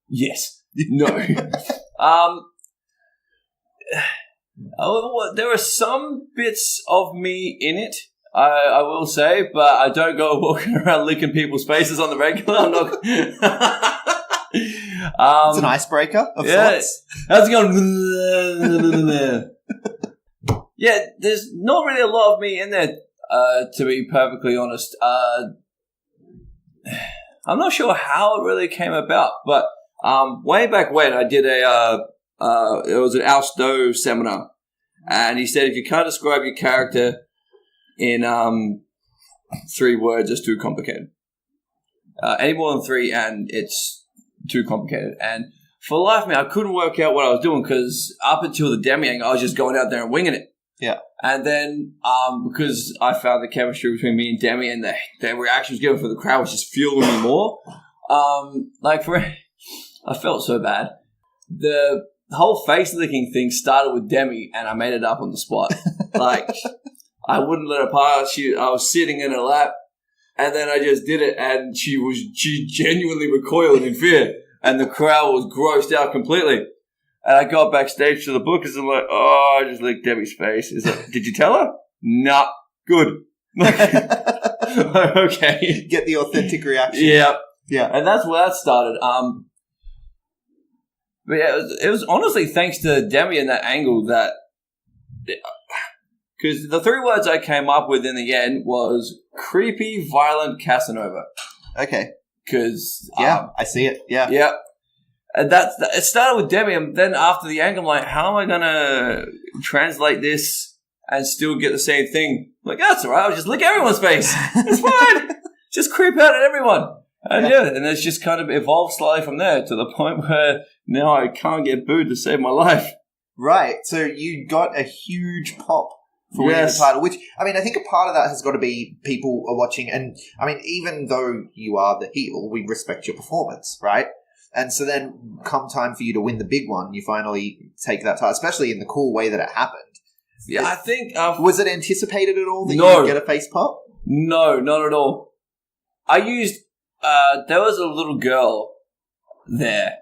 Yes. No. There are some bits of me in it, I will say, but I don't go walking around licking people's faces on the regular. I'm not. It's an icebreaker of sorts. How's it going? Yeah, there's not really a lot of me in there, to be perfectly honest. I'm not sure how it really came about, but way back when I did it was an Al Stowe seminar, and he said if you can't describe your character in 3 words, it's too complicated. Any more than 3, and it's too complicated. And for the life of me, I couldn't work out what I was doing, because up until the Demi, I was just going out there and winging it. Yeah. And then because I found the chemistry between me and Demi, and the reaction was given for the crowd was just fueling me more. I felt so bad. The whole face licking thing started with Demi, and I made it up on the spot. I wouldn't let her pass. I was sitting in her lap, and then I just did it, and she genuinely recoiled in fear, and the crowd was grossed out completely. And I got backstage to the bookers and I'm like, I just licked Demi's face. Did you tell her? Nah, good. Okay. Get the authentic reaction. Yeah. Yeah. And that's where that started. But yeah, it was honestly thanks to Demi and that angle that, because the 3 words I came up with in the end was creepy, violent Casanova. Okay. Because I see it. Yeah. Yeah. And it started with Demi, and then after the angle, I'm like, how am I going to translate this and still get the same thing? I'm like, that's all right. I'll just lick everyone's face. It's fine. Just creep out at everyone. And and it's just kind of evolved slightly from there to the point where now I can't get booed to save my life. Right. So you got a huge pop for winning the title, which, I think a part of that has got to be people are watching. And, even though you are the heel, we respect your performance, right? And so then come time for you to win the big one, you finally take that title, especially in the cool way that it happened. Yeah, I think... was it anticipated at all that you would get a face pop? No, not at all. I used... there was a little girl there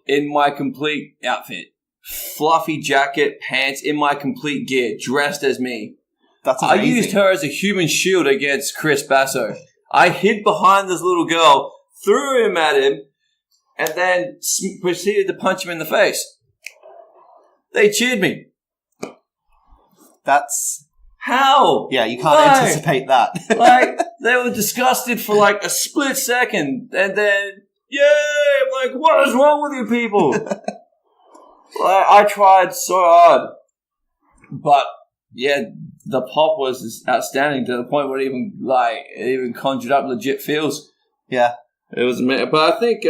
in my complete outfit. Fluffy jacket, pants, in my complete gear, dressed as me. That's amazing. I used her as a human shield against Chris Basso. I hid behind this little girl, threw him at him, and then proceeded to punch him in the face. They cheered me. That's... How? Yeah, you can't anticipate that. They were disgusted for a split second, and then, yay! I'm like, what is wrong with you people? I tried so hard. But, yeah, the pop was outstanding to the point where it even conjured up legit feels. Yeah. It was amazing. But I think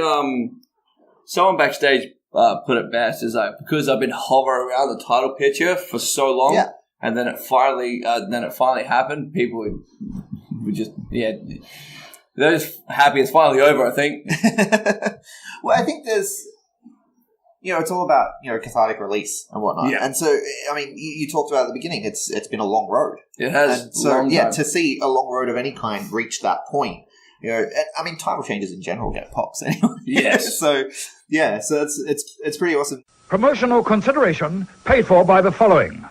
someone backstage put it best is because I've been hovering around the title picture for so long, and then it finally happened. People would just they're just happy it's finally over. I think. Well, I think there's it's all about cathartic release and whatnot. Yeah. And so you talked about at the beginning. It's been a long road. It has. And so to see a long road of any kind reach that point. Title changes in general get pops anyway. Yes. So it's pretty awesome. Promotional consideration paid for by the following.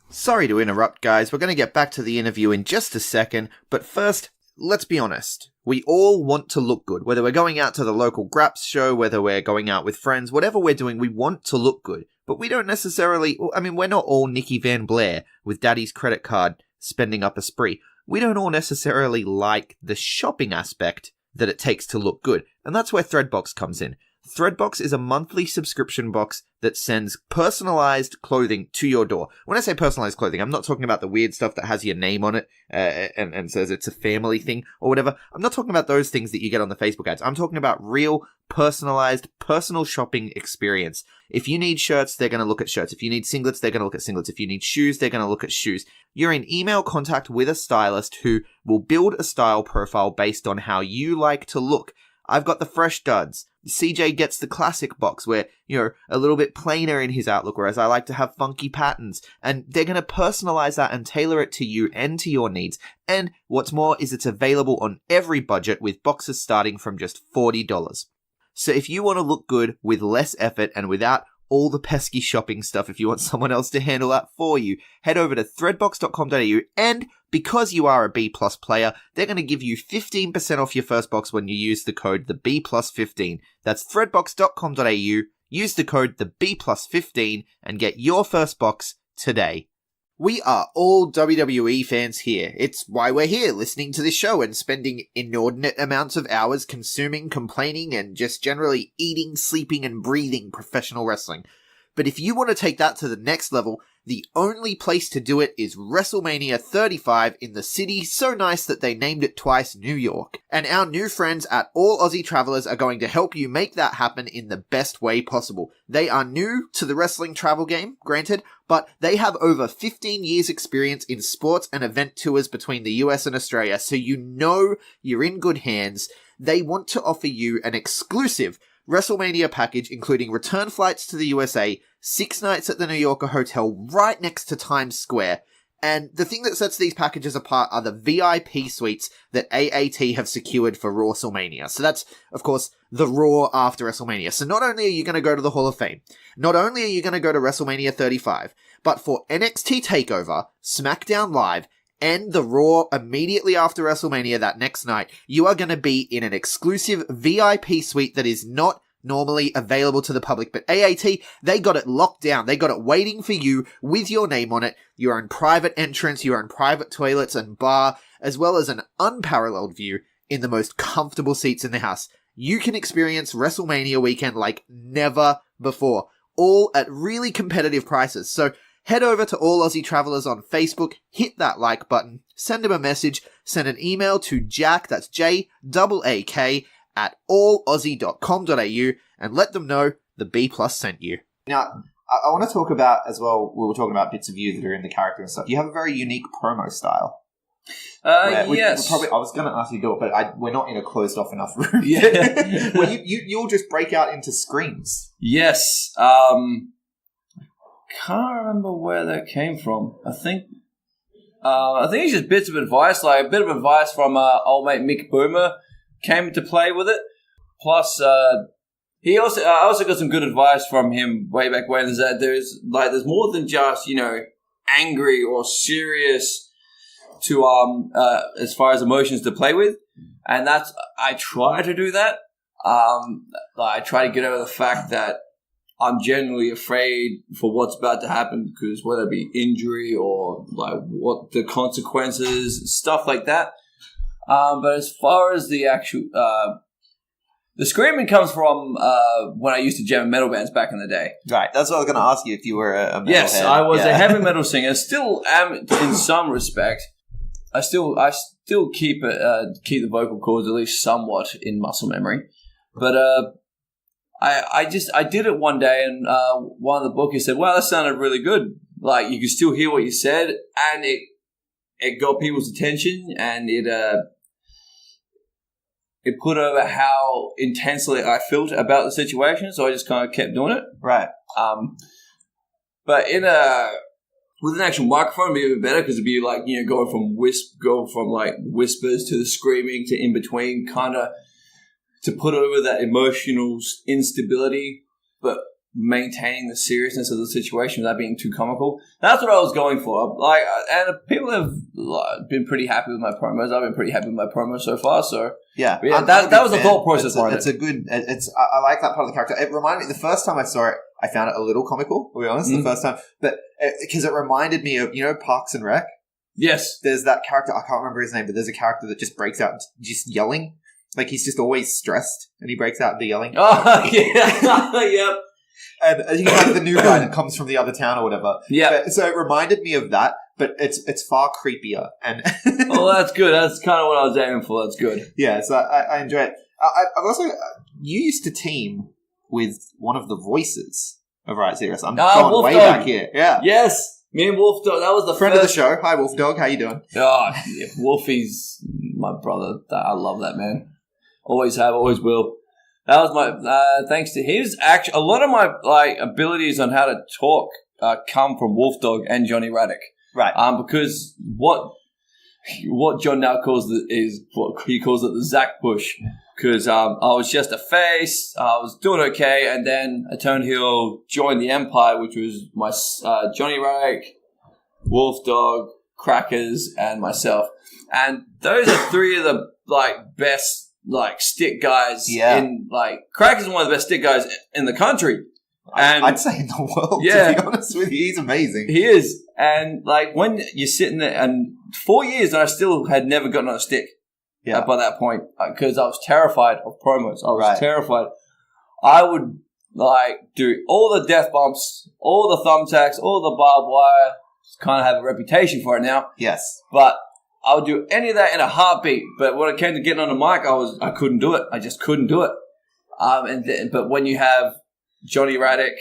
Sorry to interrupt, guys. We're going to get back to the interview in just a second. But first, let's be honest. We all want to look good. Whether we're going out to the local Grapps show, whether we're going out with friends, whatever we're doing, we want to look good. But we don't necessarily... we're not all Nikki Van Blair with daddy's credit card spending up a spree. We don't all necessarily like the shopping aspect that it takes to look good. And that's where Threadbox comes in. Threadbox is a monthly subscription box that sends personalized clothing to your door. When I say personalized clothing, I'm not talking about the weird stuff that has your name on it and says it's a family thing or whatever. I'm not talking about those things that you get on the Facebook ads. I'm talking about real personalized personal shopping experience. If you need shirts, they're going to look at shirts. If you need singlets, they're going to look at singlets. If you need shoes, they're going to look at shoes. You're in email contact with a stylist who will build a style profile based on how you like to look. I've got the fresh duds. CJ gets the classic box where, a little bit plainer in his outlook, whereas I like to have funky patterns. And they're going to personalize that and tailor it to you and to your needs. And what's more is it's available on every budget with boxes starting from just $40. So if you want to look good with less effort and without all the pesky shopping stuff, if you want someone else to handle that for you, head over to threadbox.com.au, and because you are a B+ player, they're going to give you 15% off your first box when you use the code the B+15. That's threadbox.com.au, use the code the B+15 and get your first box today. We are all WWE fans here. It's why we're here, listening to this show and spending inordinate amounts of hours consuming, complaining, and just generally eating, sleeping, and breathing professional wrestling. But if you want to take that to the next level, the only place to do it is WrestleMania 35 in the city so nice that they named it twice, New York. And our new friends at All Aussie Travelers are going to help you make that happen in the best way possible. They are new to the wrestling travel game, granted, but they have over 15 years experience in sports and event tours between the US and Australia, so you know you're in good hands. They want to offer you an exclusive WrestleMania package, including return flights to the USA, 6 nights at the New Yorker Hotel right next to Times Square. And the thing that sets these packages apart are the VIP suites that AAT have secured for WrestleMania. So that's, of course, the Raw after WrestleMania. So not only are you going to go to the Hall of Fame, not only are you going to go to WrestleMania 35, but for NXT TakeOver, SmackDown Live, and the Raw immediately after WrestleMania that next night, you are going to be in an exclusive VIP suite that is not normally available to the public. But AAT, they got it locked down. They got it waiting for you with your name on it, your own private entrance, your own private toilets and bar, as well as an unparalleled view in the most comfortable seats in the house. You can experience WrestleMania weekend like never before, all at really competitive prices. So head over to All Aussie Travelers on Facebook, hit that like button, send them a message, send an email to Jack, that's JAAK, at allaussie.com.au, and let them know the B+ sent you. Now, I want to talk about, as well, we were talking about bits of you that are in the character and stuff. You have a very unique promo style. Yes. I was going to ask you to do it, but we're not in a closed off enough room. Yeah. Well, you'll just break out into screams. Yes. Can't remember where that came from. I think it's just bits of advice, like a bit of advice from old mate Mick Boomer came to play with it. Plus, I also got some good advice from him way back when. Is that there's more than just angry or serious to as far as emotions to play with, and I try to do that. I try to get over the fact that I'm genuinely afraid for what's about to happen, because whether it be injury or like what the consequences, stuff like that. But as far as the actual, the screaming comes from when I used to jam metal bands back in the day. Right, that's what I was going to ask you, if you were a metal Yes, head. I was a heavy metal singer. Still am in some respect. I still keep the vocal cords at least somewhat in muscle memory, but I did it one day, and one of the bookies said, "Wow, that sounded really good. Like, you could still hear what you said, and it got people's attention, and it put over how intensely I felt about the situation." So I just kind of kept doing it. Right. But with an actual microphone, it'd be a bit better, because it'd be like, going from like whispers to the screaming to in between, kind of to put over that emotional instability, but maintaining the seriousness of the situation without being too comical. That's what I was going for. Like, and people have been pretty happy with my promos. I've been pretty happy with my promos so far. So yeah, that was the thought process. I like that part of the character. It reminded me, the first time I saw it, I found it a little comical, to be honest, the first time. But because it reminded me of, Parks and Rec? Yes. There's that character, I can't remember his name, but there's a character that just breaks out just yelling. Like he's just always stressed and he breaks out into yelling. Oh, yeah. Yep. And he's like the new guy that comes from the other town or whatever. Yeah. So it reminded me of that, but it's far creepier. And Well, that's good. That's kind of what I was aiming for. That's good. yeah, so I enjoy it. I've also you used to team with one of the voices of Riot Serious. I'm going Wolf way Dog. back here. Yeah. Yes. Me and Wolf Dog. That was the Friend first... of the show. Hi, Wolf Dog. How you doing? Oh, yeah, Wolfie's my brother. I love that man. Always have, always will. That was my thanks to his actually. A lot of my abilities on how to talk come from Wolf Dog and Johnny Raddick. Right. Because what John now calls what he calls it the Zak push. Because I was just a face, I was doing okay, and then I turned heel, joined the Empire, which was my Johnny Raddick, Wolf Dog, Crackers, and myself. And those are three of the best stick guys in Crackers is one of the best stick guys in the country. And I'd say in the world, yeah, to be honest with you. He's amazing. He is. And when you're sitting there, and 4 years and I still had never gotten on a stick by that point, because I was terrified of promos. I was terrified. I would do all the death bumps, all the thumbtacks, all the barbed wire. Kind of have a reputation for it now. Yes. But I would do any of that in a heartbeat. But when it came to getting on the mic, I couldn't do it. I just couldn't do it. But when you have Johnny Raddick,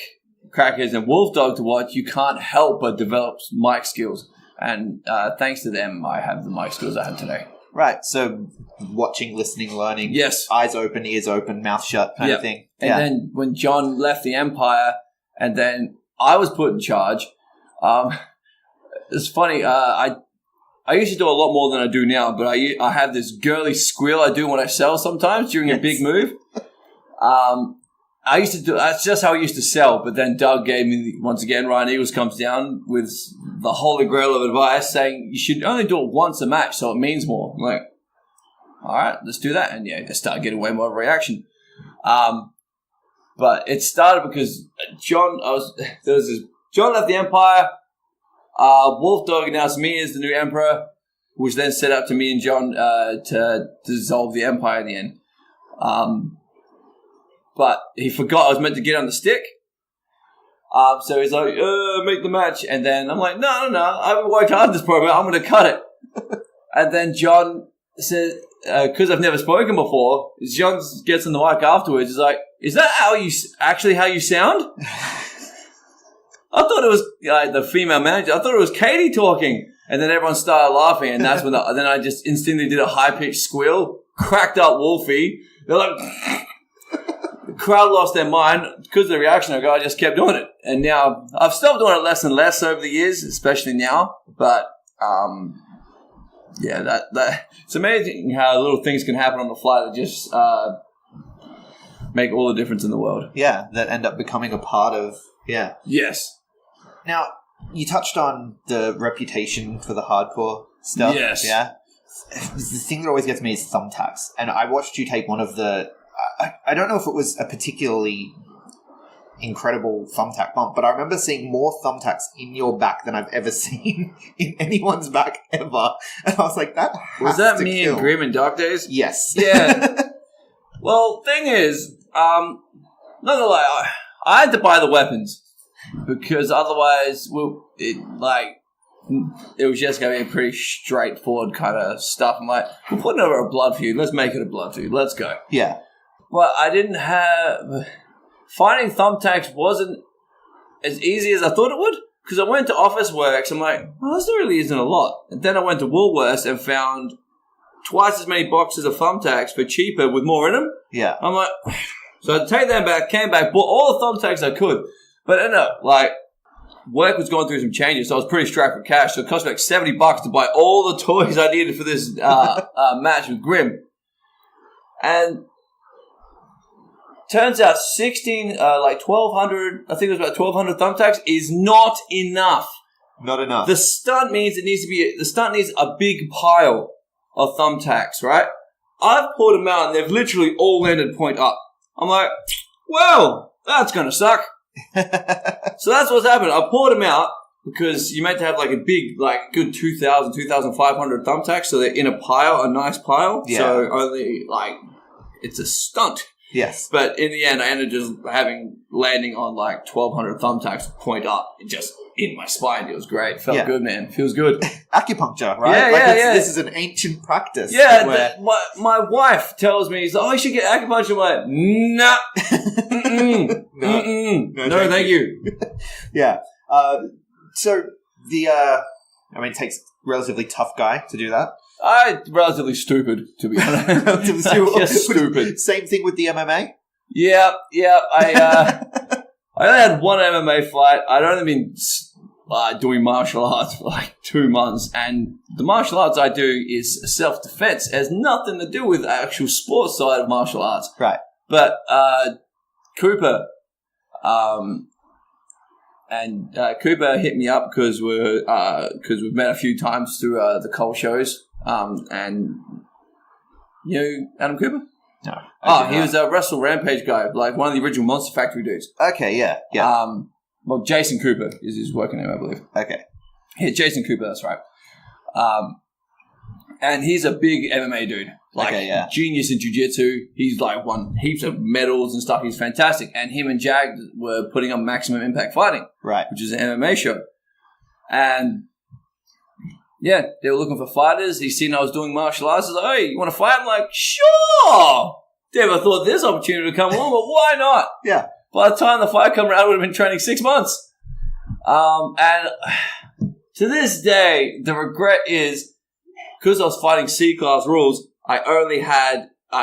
Crackers, and Wolf Dog to watch, you can't help but develop mic skills. And thanks to them, I have the mic skills I have today. Right. So watching, listening, learning. Yes. Eyes open, ears open, mouth shut kind of thing. And then when John left the Empire and then I was put in charge, it's funny. I used to do a lot more than I do now, but I have this girly squeal I do when I sell sometimes during a big move. I used to do. That's just how I used to sell. But then Doug gave me once again. Ryan Eagles comes down with the holy grail of advice, saying you should only do it once a match, so it means more. I'm like, all right, let's do that, and I started getting way more reaction. But it started because John left the Empire. Wolf Dog announced me as the new emperor, which then set up to me and John to dissolve the Empire in the end. But he forgot I was meant to get on the stick. So he's like, make the match. And then I'm like, no. I've worked hard this program. I'm going to cut it. And then John said, because I've never spoken before, John gets on the mic afterwards. He's like, is that how you sound? I thought it was the female manager. I thought it was Katie talking. And then everyone started laughing. And that's when then I just instantly did a high-pitched squeal, cracked up Wolfie. They're like... The crowd lost their mind because of the reaction I got. I just kept doing it. And now I've stopped doing it less and less over the years, especially now. But, that it's amazing how little things can happen on the fly that just make all the difference in the world. Yeah, that end up becoming a part of, Yes. Now, you touched on the reputation for the hardcore stuff. Yes. Yeah. The thing that always gets me is thumbtacks. And I watched you take one of the... I don't know if it was a particularly incredible thumbtack bump, but I remember seeing more thumbtacks in your back than I've ever seen in anyone's back ever. And I was like, that has Was that to me kill. in Grim and Dark Days? Yes. Yeah. Well, thing is, not gonna lie, I had to buy the weapons because otherwise, it was just going to be a pretty straightforward kind of stuff. I'm like, we're putting over a blood feud. Let's make it a blood feud. Let's go. Yeah. But I didn't have... Finding thumbtacks wasn't as easy as I thought it would because I went to Office Works. I'm like, oh, this really isn't a lot. And then I went to Woolworths and found twice as many boxes of thumbtacks for cheaper with more in them. Yeah. I'm like... So I take them back, came back, bought all the thumbtacks I could. But ended up, work was going through some changes, so I was pretty strapped for cash. So it cost me $70 to buy all the toys I needed for this match with Grim. And turns out 1,200, I think it was about 1,200 thumbtacks is not enough. Not enough. The stunt needs a big pile of thumbtacks, right? I've pulled them out and they've literally all landed point up. I'm like, well, that's going to suck. So that's what's happened. I poured them out because you meant to have a big, good 2,000, 2,500 thumbtacks, so they're in a pile, a nice pile. Yeah. So only it's a stunt. Yes. But in the end, I ended just landing on like 1,200 thumbtacks point up, just in my spine. It was great. Felt good, man. Feels good. Acupuncture, right? This is an ancient practice. Yeah, my wife tells me, "Oh, you should get acupuncture." I'm like, nah. No, thank you. Yeah. So it takes a relatively tough guy to do that. Relatively stupid, to be honest. Just stupid. Same thing with the MMA? Yeah. I only had one MMA fight. I'd only been doing martial arts for like 2 months, and the martial arts I do is self-defense. It has nothing to do with the actual sports side of martial arts. Right. But Cooper... Cooper hit me up because we've met a few times through the Cole shows. And you know Adam Cooper? No. He was a Wrestle Rampage guy, like one of the original Monster Factory dudes. Okay, yeah. Well, Jason Cooper is his working name, I believe. Okay. Yeah, Jason Cooper, that's right. And he's a big MMA dude. Genius in jiu-jitsu. He's like won heaps of medals and stuff. He's fantastic. And him and Jag were putting on Maximum Impact Fighting. Right. Which is an MMA show. And yeah, they were looking for fighters. He seen I was doing martial arts. He's like, "Hey, you want to fight?" I'm like, "Sure." Never thought this opportunity would come along, but why not? Yeah. By the time the fight came around, I would have been training 6 months. And to this day, the regret is, because I was fighting C-class rules, I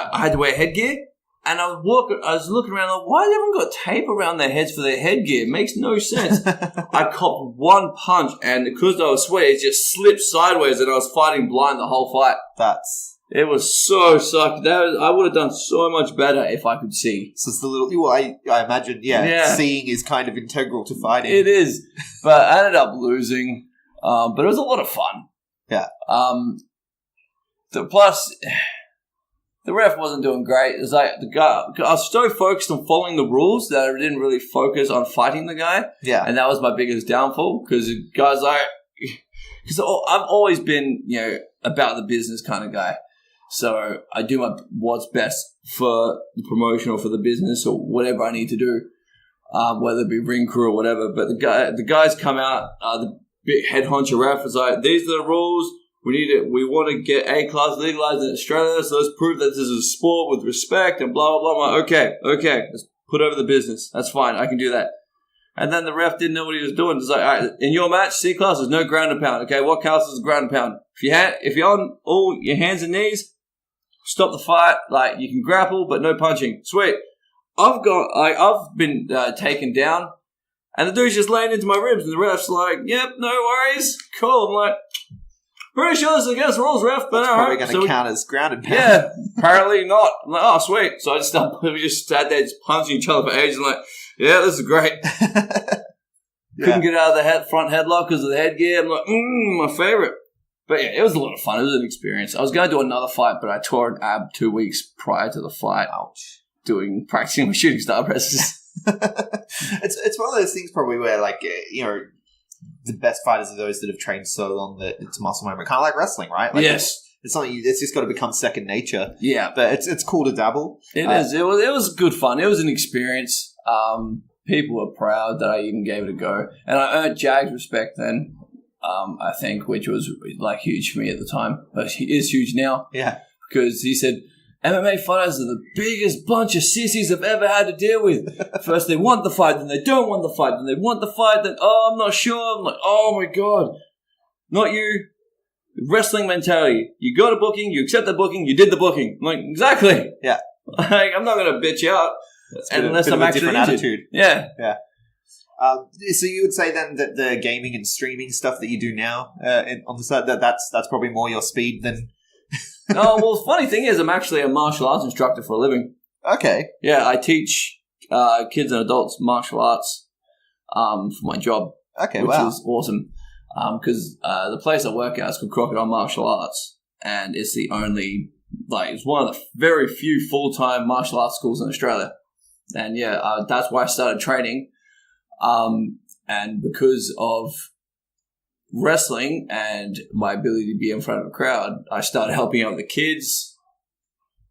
had to wear headgear, and I was looking around like, why has everyone got tape around their heads for their headgear? It makes no sense. I copped one punch, and because I was sweaty, it just slipped sideways, and I was fighting blind the whole fight. It was so sucked. I would have done so much better if I could see. So it's the little... Well, I imagine, seeing is kind of integral to fighting. It is. But I ended up losing. But it was a lot of fun. Yeah. Plus, the ref wasn't doing great. It was like the guy... I was so focused on following the rules that I didn't really focus on fighting the guy. Yeah. And that was my biggest downfall, because the guy's like... Because I've always been, about the business kind of guy. So I do what's best for the promotion or for the business or whatever I need to do, whether it be ring crew or whatever. But the guys come out, the big head honcho ref is like, "These are the rules. We want to get A-class legalized in Australia, so let's prove that this is a sport with respect and blah, blah, blah." I'm like, okay, let's put over the business. That's fine. I can do that. And then the ref didn't know what he was doing. It's like, all right, in your match, C-class, there's no ground and pound. Okay, what counts as a ground and pound? If you're on all your hands and knees, stop the fight. Like, you can grapple, but no punching. Sweet. I've been taken down, and the dude's just laying into my ribs, and the ref's like, "Yep, no worries, cool." I'm like, "Pretty sure this is against the rules, ref, but all right." Probably going to count as ground and pound. Yeah, apparently not. I'm like, "Oh, sweet." So we just sat there just punching each other for ages. I'm like, "Yeah, this is great." Couldn't get out of the front headlock because of the headgear. I'm like, my favorite. But yeah, it was a lot of fun. It was an experience. I was going to do another fight, but I tore an ab 2 weeks prior to the fight. Ouch. Practicing with shooting star presses. It's one of those things probably where, like, the best fighters are those that have trained so long that it's muscle memory. Kind of like wrestling, right? Like, yes. It's something it's just got to become second nature. Yeah. But it's cool to dabble. It is. It was good fun. It was an experience. People were proud that I even gave it a go. And I earned Jag's respect then. I think, which was like huge for me at the time, but he is huge now. Yeah, because he said MMA fighters are the biggest bunch of sissies I've ever had to deal with. First they want the fight, then they don't want the fight, then they want the fight, then I'm not sure. I'm like, oh my god, not you. Wrestling mentality. You got a booking, you accept the booking, you did the booking. I'm like, exactly. Yeah, like, I'm not gonna bitch out unless I'm actually different attitude. Yeah. So you would say then that the gaming and streaming stuff that you do now on the side, that's probably more your speed than... No, well, the funny thing is I'm actually a martial arts instructor for a living. Okay. Yeah, I teach kids and adults martial arts for my job. Okay, which is awesome. Because the place I work at is called Crocodile Martial Arts, and it's the only, it's one of the very few full-time martial arts schools in Australia. And yeah, that's why I started training. And because of wrestling and my ability to be in front of a crowd, I started helping out the kids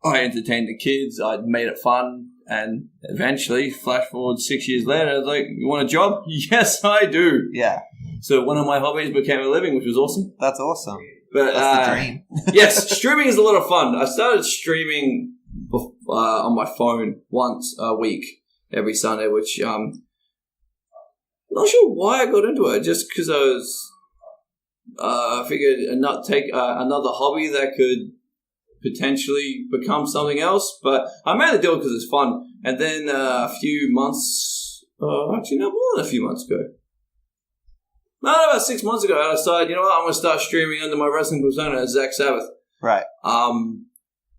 I entertained the kids. I made it fun. And eventually, flash forward 6 years later, I was like, you want a job? Yes, I do. Yeah. So one of my hobbies became a living, which was awesome. That's awesome. But, That's the dream. Yes, streaming is a lot of fun. I started streaming on my phone once a week, every Sunday, which I'm not sure why I got into it. Just because I was, I figured take another hobby that could potentially become something else. But I mainly do it because it's fun. And then a few months, actually no, more than a few months ago. No, about 6 months ago, I decided, you know what, I'm going to start streaming under my wrestling persona as Zak Sabbath. Right.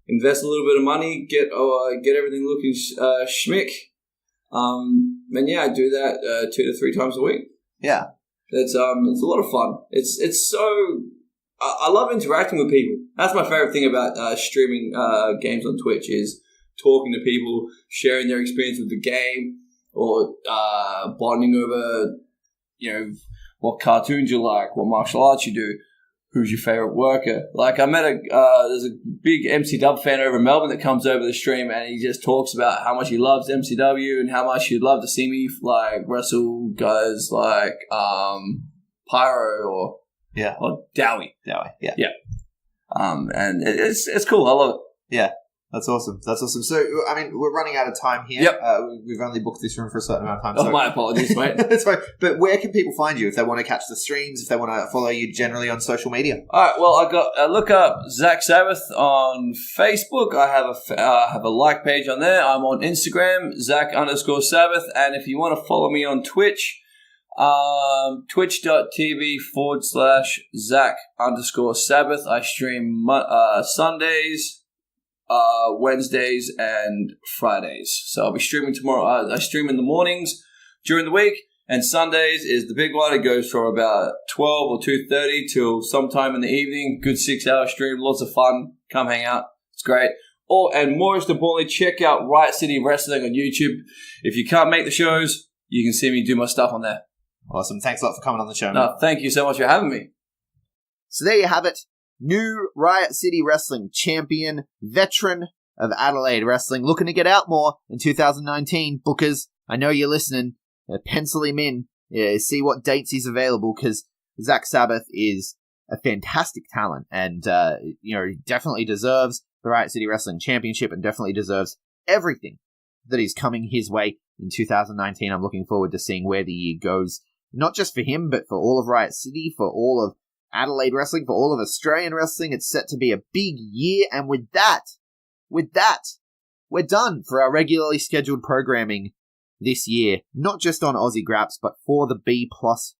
Invest a little bit of money, get everything looking schmick. And yeah, I do that 2 to 3 times a week. Yeah. It's a lot of fun. It's so I love interacting with people. That's my favorite thing about streaming games on Twitch is talking to people, sharing their experience with the game, or bonding over, you know, what cartoons you like, what martial arts you do, who's your favorite worker. Like, I met there's a big MCW fan over in Melbourne that comes over the stream, and he just talks about how much he loves MCW and how much he'd love to see me like wrestle guys like Pyro or Dowie. Yeah. And it's cool. I love it. Yeah. That's awesome. So, I mean, we're running out of time here. Yep. We've only booked this room for a certain amount of time. Oh, so. my apologies, mate. That's fine. But where can people find you if they want to catch the streams, if they want to follow you generally on social media? All right. Well, I look up Zak Sabbath on Facebook. I have a like page on there. I'm on Instagram, Zak_Sabbath. And if you want to follow me on Twitch, twitch.tv/Zak_Sabbath. I stream Sundays, Wednesdays, and Fridays. So I'll be streaming tomorrow. I stream in the mornings during the week, and Sundays is the big one. It goes from about 12 or 2:30 till sometime in the evening. Good 6-hour stream, lots of fun. Come hang out. It's great. And most importantly, check out Riot City Wrestling on YouTube. If you can't make the shows, you can see me do my stuff on there. Awesome. Thanks a lot for coming on the show, man. No, thank you so much for having me. So there you have it. New Riot City Wrestling champion, veteran of Adelaide Wrestling, looking to get out more in 2019. Bookers, I know you're listening. Pencil him in. See what dates he's available, because Zak Sabbath is a fantastic talent, and he definitely deserves the Riot City Wrestling Championship, and definitely deserves everything that is coming his way in 2019. I'm looking forward to seeing where the year goes, not just for him, but for all of Riot City, for all of Adelaide Wrestling, for all of Australian wrestling. It's set to be a big year, and with that, we're done for our regularly scheduled programming this year, not just on Aussie Grapps, but for the B+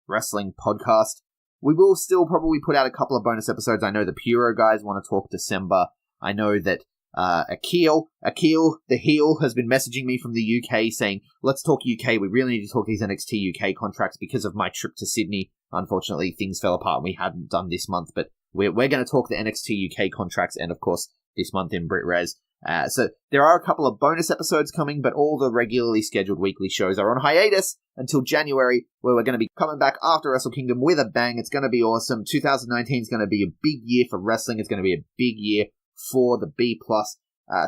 Wrestling podcast. We will still probably put out a couple of bonus episodes. I know the Puro guys want to talk December. I know that Akil, the heel, has been messaging me from the UK saying, let's talk UK. We really need to talk these NXT UK contracts because of my trip to Sydney. Unfortunately, things fell apart and we hadn't done this month, but we're going to talk the NXT UK contracts and, of course, this month in Brit Res. So there are a couple of bonus episodes coming, but all the regularly scheduled weekly shows are on hiatus until January, where we're going to be coming back after Wrestle Kingdom with a bang. It's going to be awesome. 2019 is going to be a big year for wrestling. It's going to be a big year for the B+.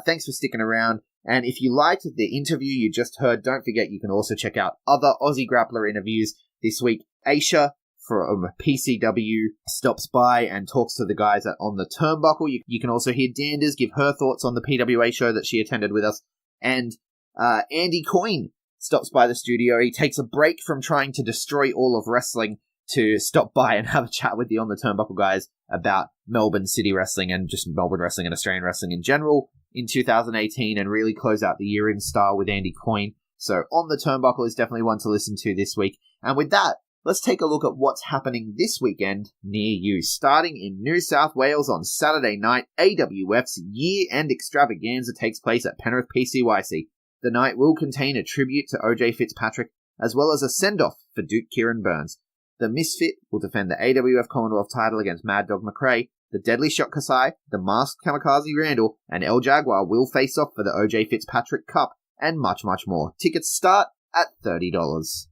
Thanks for sticking around. And if you liked the interview you just heard, don't forget you can also check out other Aussie Grappler interviews this week. Aisha from PCW stops by and talks to the guys on the turnbuckle. You can also hear Danders give her thoughts on the PWA show that she attended with us. And Andy Coyne stops by the studio. He takes a break from trying to destroy all of wrestling to stop by and have a chat with the On the Turnbuckle guys about Melbourne City Wrestling and just Melbourne Wrestling and Australian wrestling in general in 2018, and really close out the year in style with Andy Coyne. So On the Turnbuckle is definitely one to listen to this week. And with that, let's take a look at what's happening this weekend near you. Starting in New South Wales on Saturday night, AWF's year-end extravaganza takes place at Penrith PCYC. The night will contain a tribute to OJ Fitzpatrick, as well as a send-off for Duke Kieran Burns. The Misfit will defend the AWF Commonwealth title against Mad Dog McRae. The Deadly Shot Kasai, the Masked Kamikaze Randall, and El Jaguar will face off for the OJ Fitzpatrick Cup, and much, much more. Tickets start at $30.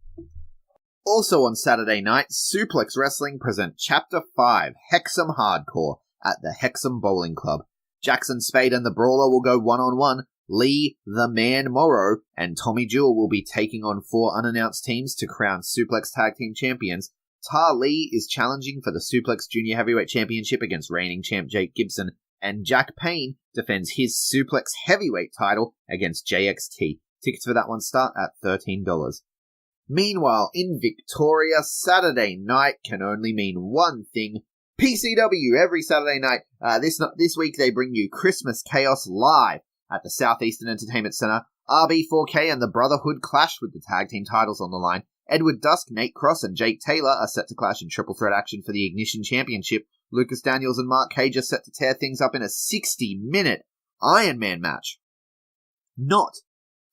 Also on Saturday night, Suplex Wrestling present Chapter 5, Hexham Hardcore, at the Hexham Bowling Club. Jackson Spade and the Brawler will go one-on-one. Lee, the Man Morrow, and Tommy Jewell will be taking on 4 unannounced teams to crown Suplex Tag Team Champions. Tar Lee is challenging for the Suplex Junior Heavyweight Championship against reigning champ Jake Gibson, and Jack Payne defends his Suplex Heavyweight title against JXT. Tickets for that one start at $13. Meanwhile, in Victoria, Saturday night can only mean one thing. PCW every Saturday night. This week they bring you Christmas Chaos live at the Southeastern Entertainment Center. RB4K and the Brotherhood clash with the tag team titles on the line. Edward Dusk, Nate Cross, and Jake Taylor are set to clash in triple threat action for the Ignition Championship. Lucas Daniels and Mark Cage are set to tear things up in a 60-minute Iron Man match. Not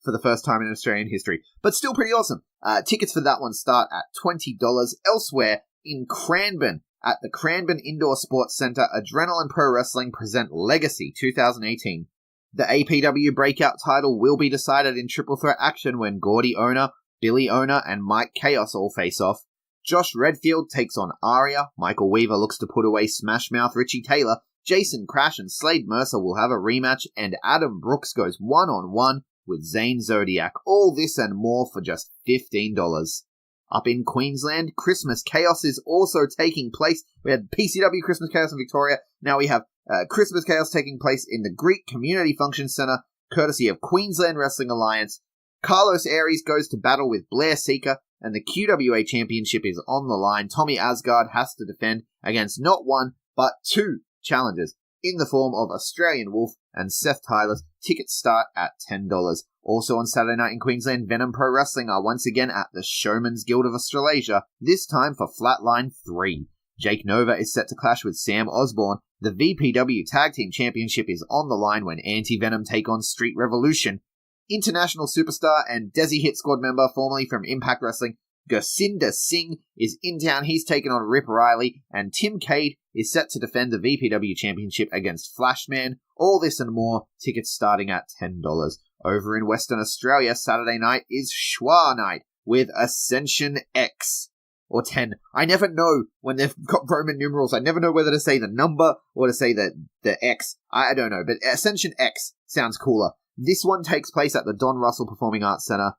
for the first time in Australian history, but still pretty awesome. Tickets for that one start at $20. Elsewhere, in Cranbourne, at the Cranbourne Indoor Sports Centre, Adrenaline Pro Wrestling present Legacy 2018. The APW Breakout title will be decided in triple threat action when Gordy Owner, Billy Owner, and Mike Chaos all face off. Josh Redfield takes on Aria, Michael Weaver looks to put away Smash Mouth Richie Taylor, Jason Crash and Slade Mercer will have a rematch, and Adam Brooks goes one-on-one with Zane Zodiac. All this and more for just $15. Up in Queensland, Christmas Chaos is also taking place. We had PCW Christmas Chaos in Victoria. Now we have Christmas Chaos taking place in the Greek Community Function Centre, courtesy of Queensland Wrestling Alliance. Carlos Aries goes to battle with Blair Seeker, and the QWA Championship is on the line. Tommy Asgard has to defend against not one, but 2 challengers in the form of Australian Wolf and Seth Tyler. Tickets start at $10. Also on Saturday night in Queensland, Venom Pro Wrestling are once again at the Showman's Guild of Australasia, this time for Flatline 3. Jake Nova is set to clash with Sam Osborne. The VPW Tag Team Championship is on the line when Anti-Venom take on Street Revolution. International superstar and Desi Hit Squad member, formerly from Impact Wrestling, Gursinder Singh is in town. He's taken on Rip Riley, and Tim Cade is set to defend the VPW Championship against Flashman. All this and more, tickets starting at $10. Over in Western Australia, Saturday night is Schwa Night with Ascension X. Or 10. I never know when they've got Roman numerals. I never know whether to say the number or to say the X. I don't know, but Ascension X sounds cooler. This one takes place at the Don Russell Performing Arts Center.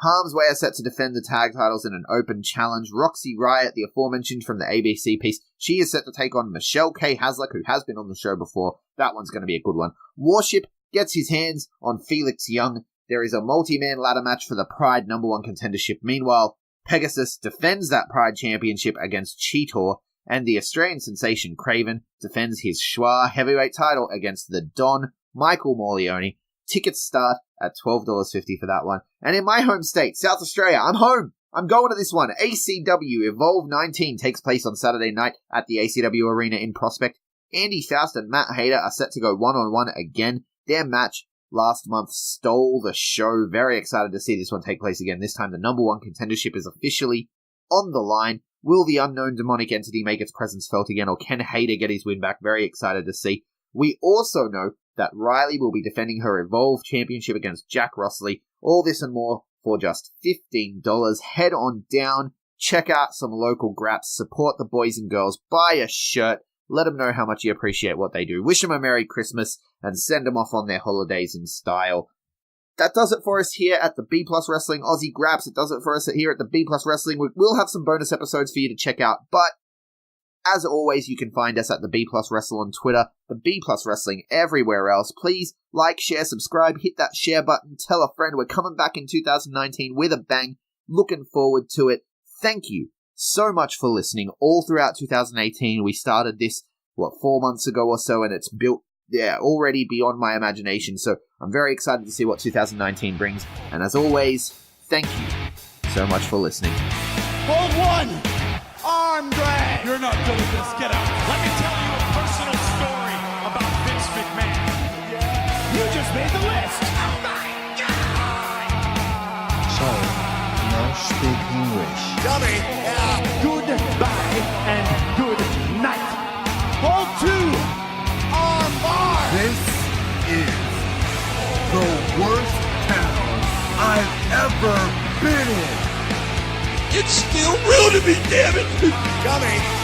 Harm's Way are set to defend the tag titles in an open challenge. Roxy Riot, the aforementioned from the ABC piece, she is set to take on Michelle K. Hasluck, who has been on the show before. That one's going to be a good one. Warship gets his hands on Felix Young. There is a multi-man ladder match for the Pride #1 contendership. Meanwhile, Pegasus defends that Pride Championship against Cheetor, and the Australian sensation Craven defends his Schwa heavyweight title against the Don Michael Morleone. Tickets start at $12.50 for that one. And in my home state, South Australia, I'm home. I'm going to this one. ACW Evolve 19 takes place on Saturday night at the ACW Arena in Prospect. Andy Faust and Matt Hayter are set to go one-on-one again. Their match last month stole the show. Very excited to see this one take place again. This time the #1 contendership is officially on the line. Will the unknown demonic entity make its presence felt again, or can Hayter get his win back? Very excited to see. We also know that Riley will be defending her Evolve Championship against Jack Rossley. All this and more for just $15. Head on down, check out some local graps, support the boys and girls, buy a shirt, let them know how much you appreciate what they do, wish them a Merry Christmas, and send them off on their holidays in style. That does it for us here at the B Plus Wrestling Aussie Grapps. It does it for us here at the B Plus Wrestling. We'll have some bonus episodes for you to check out, but as always, you can find us at the B Plus Wrestle on Twitter, the B Plus Wrestling everywhere else. Please like, share, subscribe, hit that share button, tell a friend. We're coming back in 2019 with a bang. Looking forward to it. Thank you so much for listening all throughout 2018. We started this, 4 months ago or so, and it's built, already beyond my imagination. So I'm very excited to see what 2019 brings. And as always, thank you so much for listening. Hold one! Arm drag! You're not doing this. Get out. Let me tell you a personal story about Vince McMahon. You just made the list. Oh my God! Sorry, no speak English. Dummy. Goodbye and good night. Hold two. Arm bar. This is the worst town I've ever been in. It's still real to me, damn it. Dummy.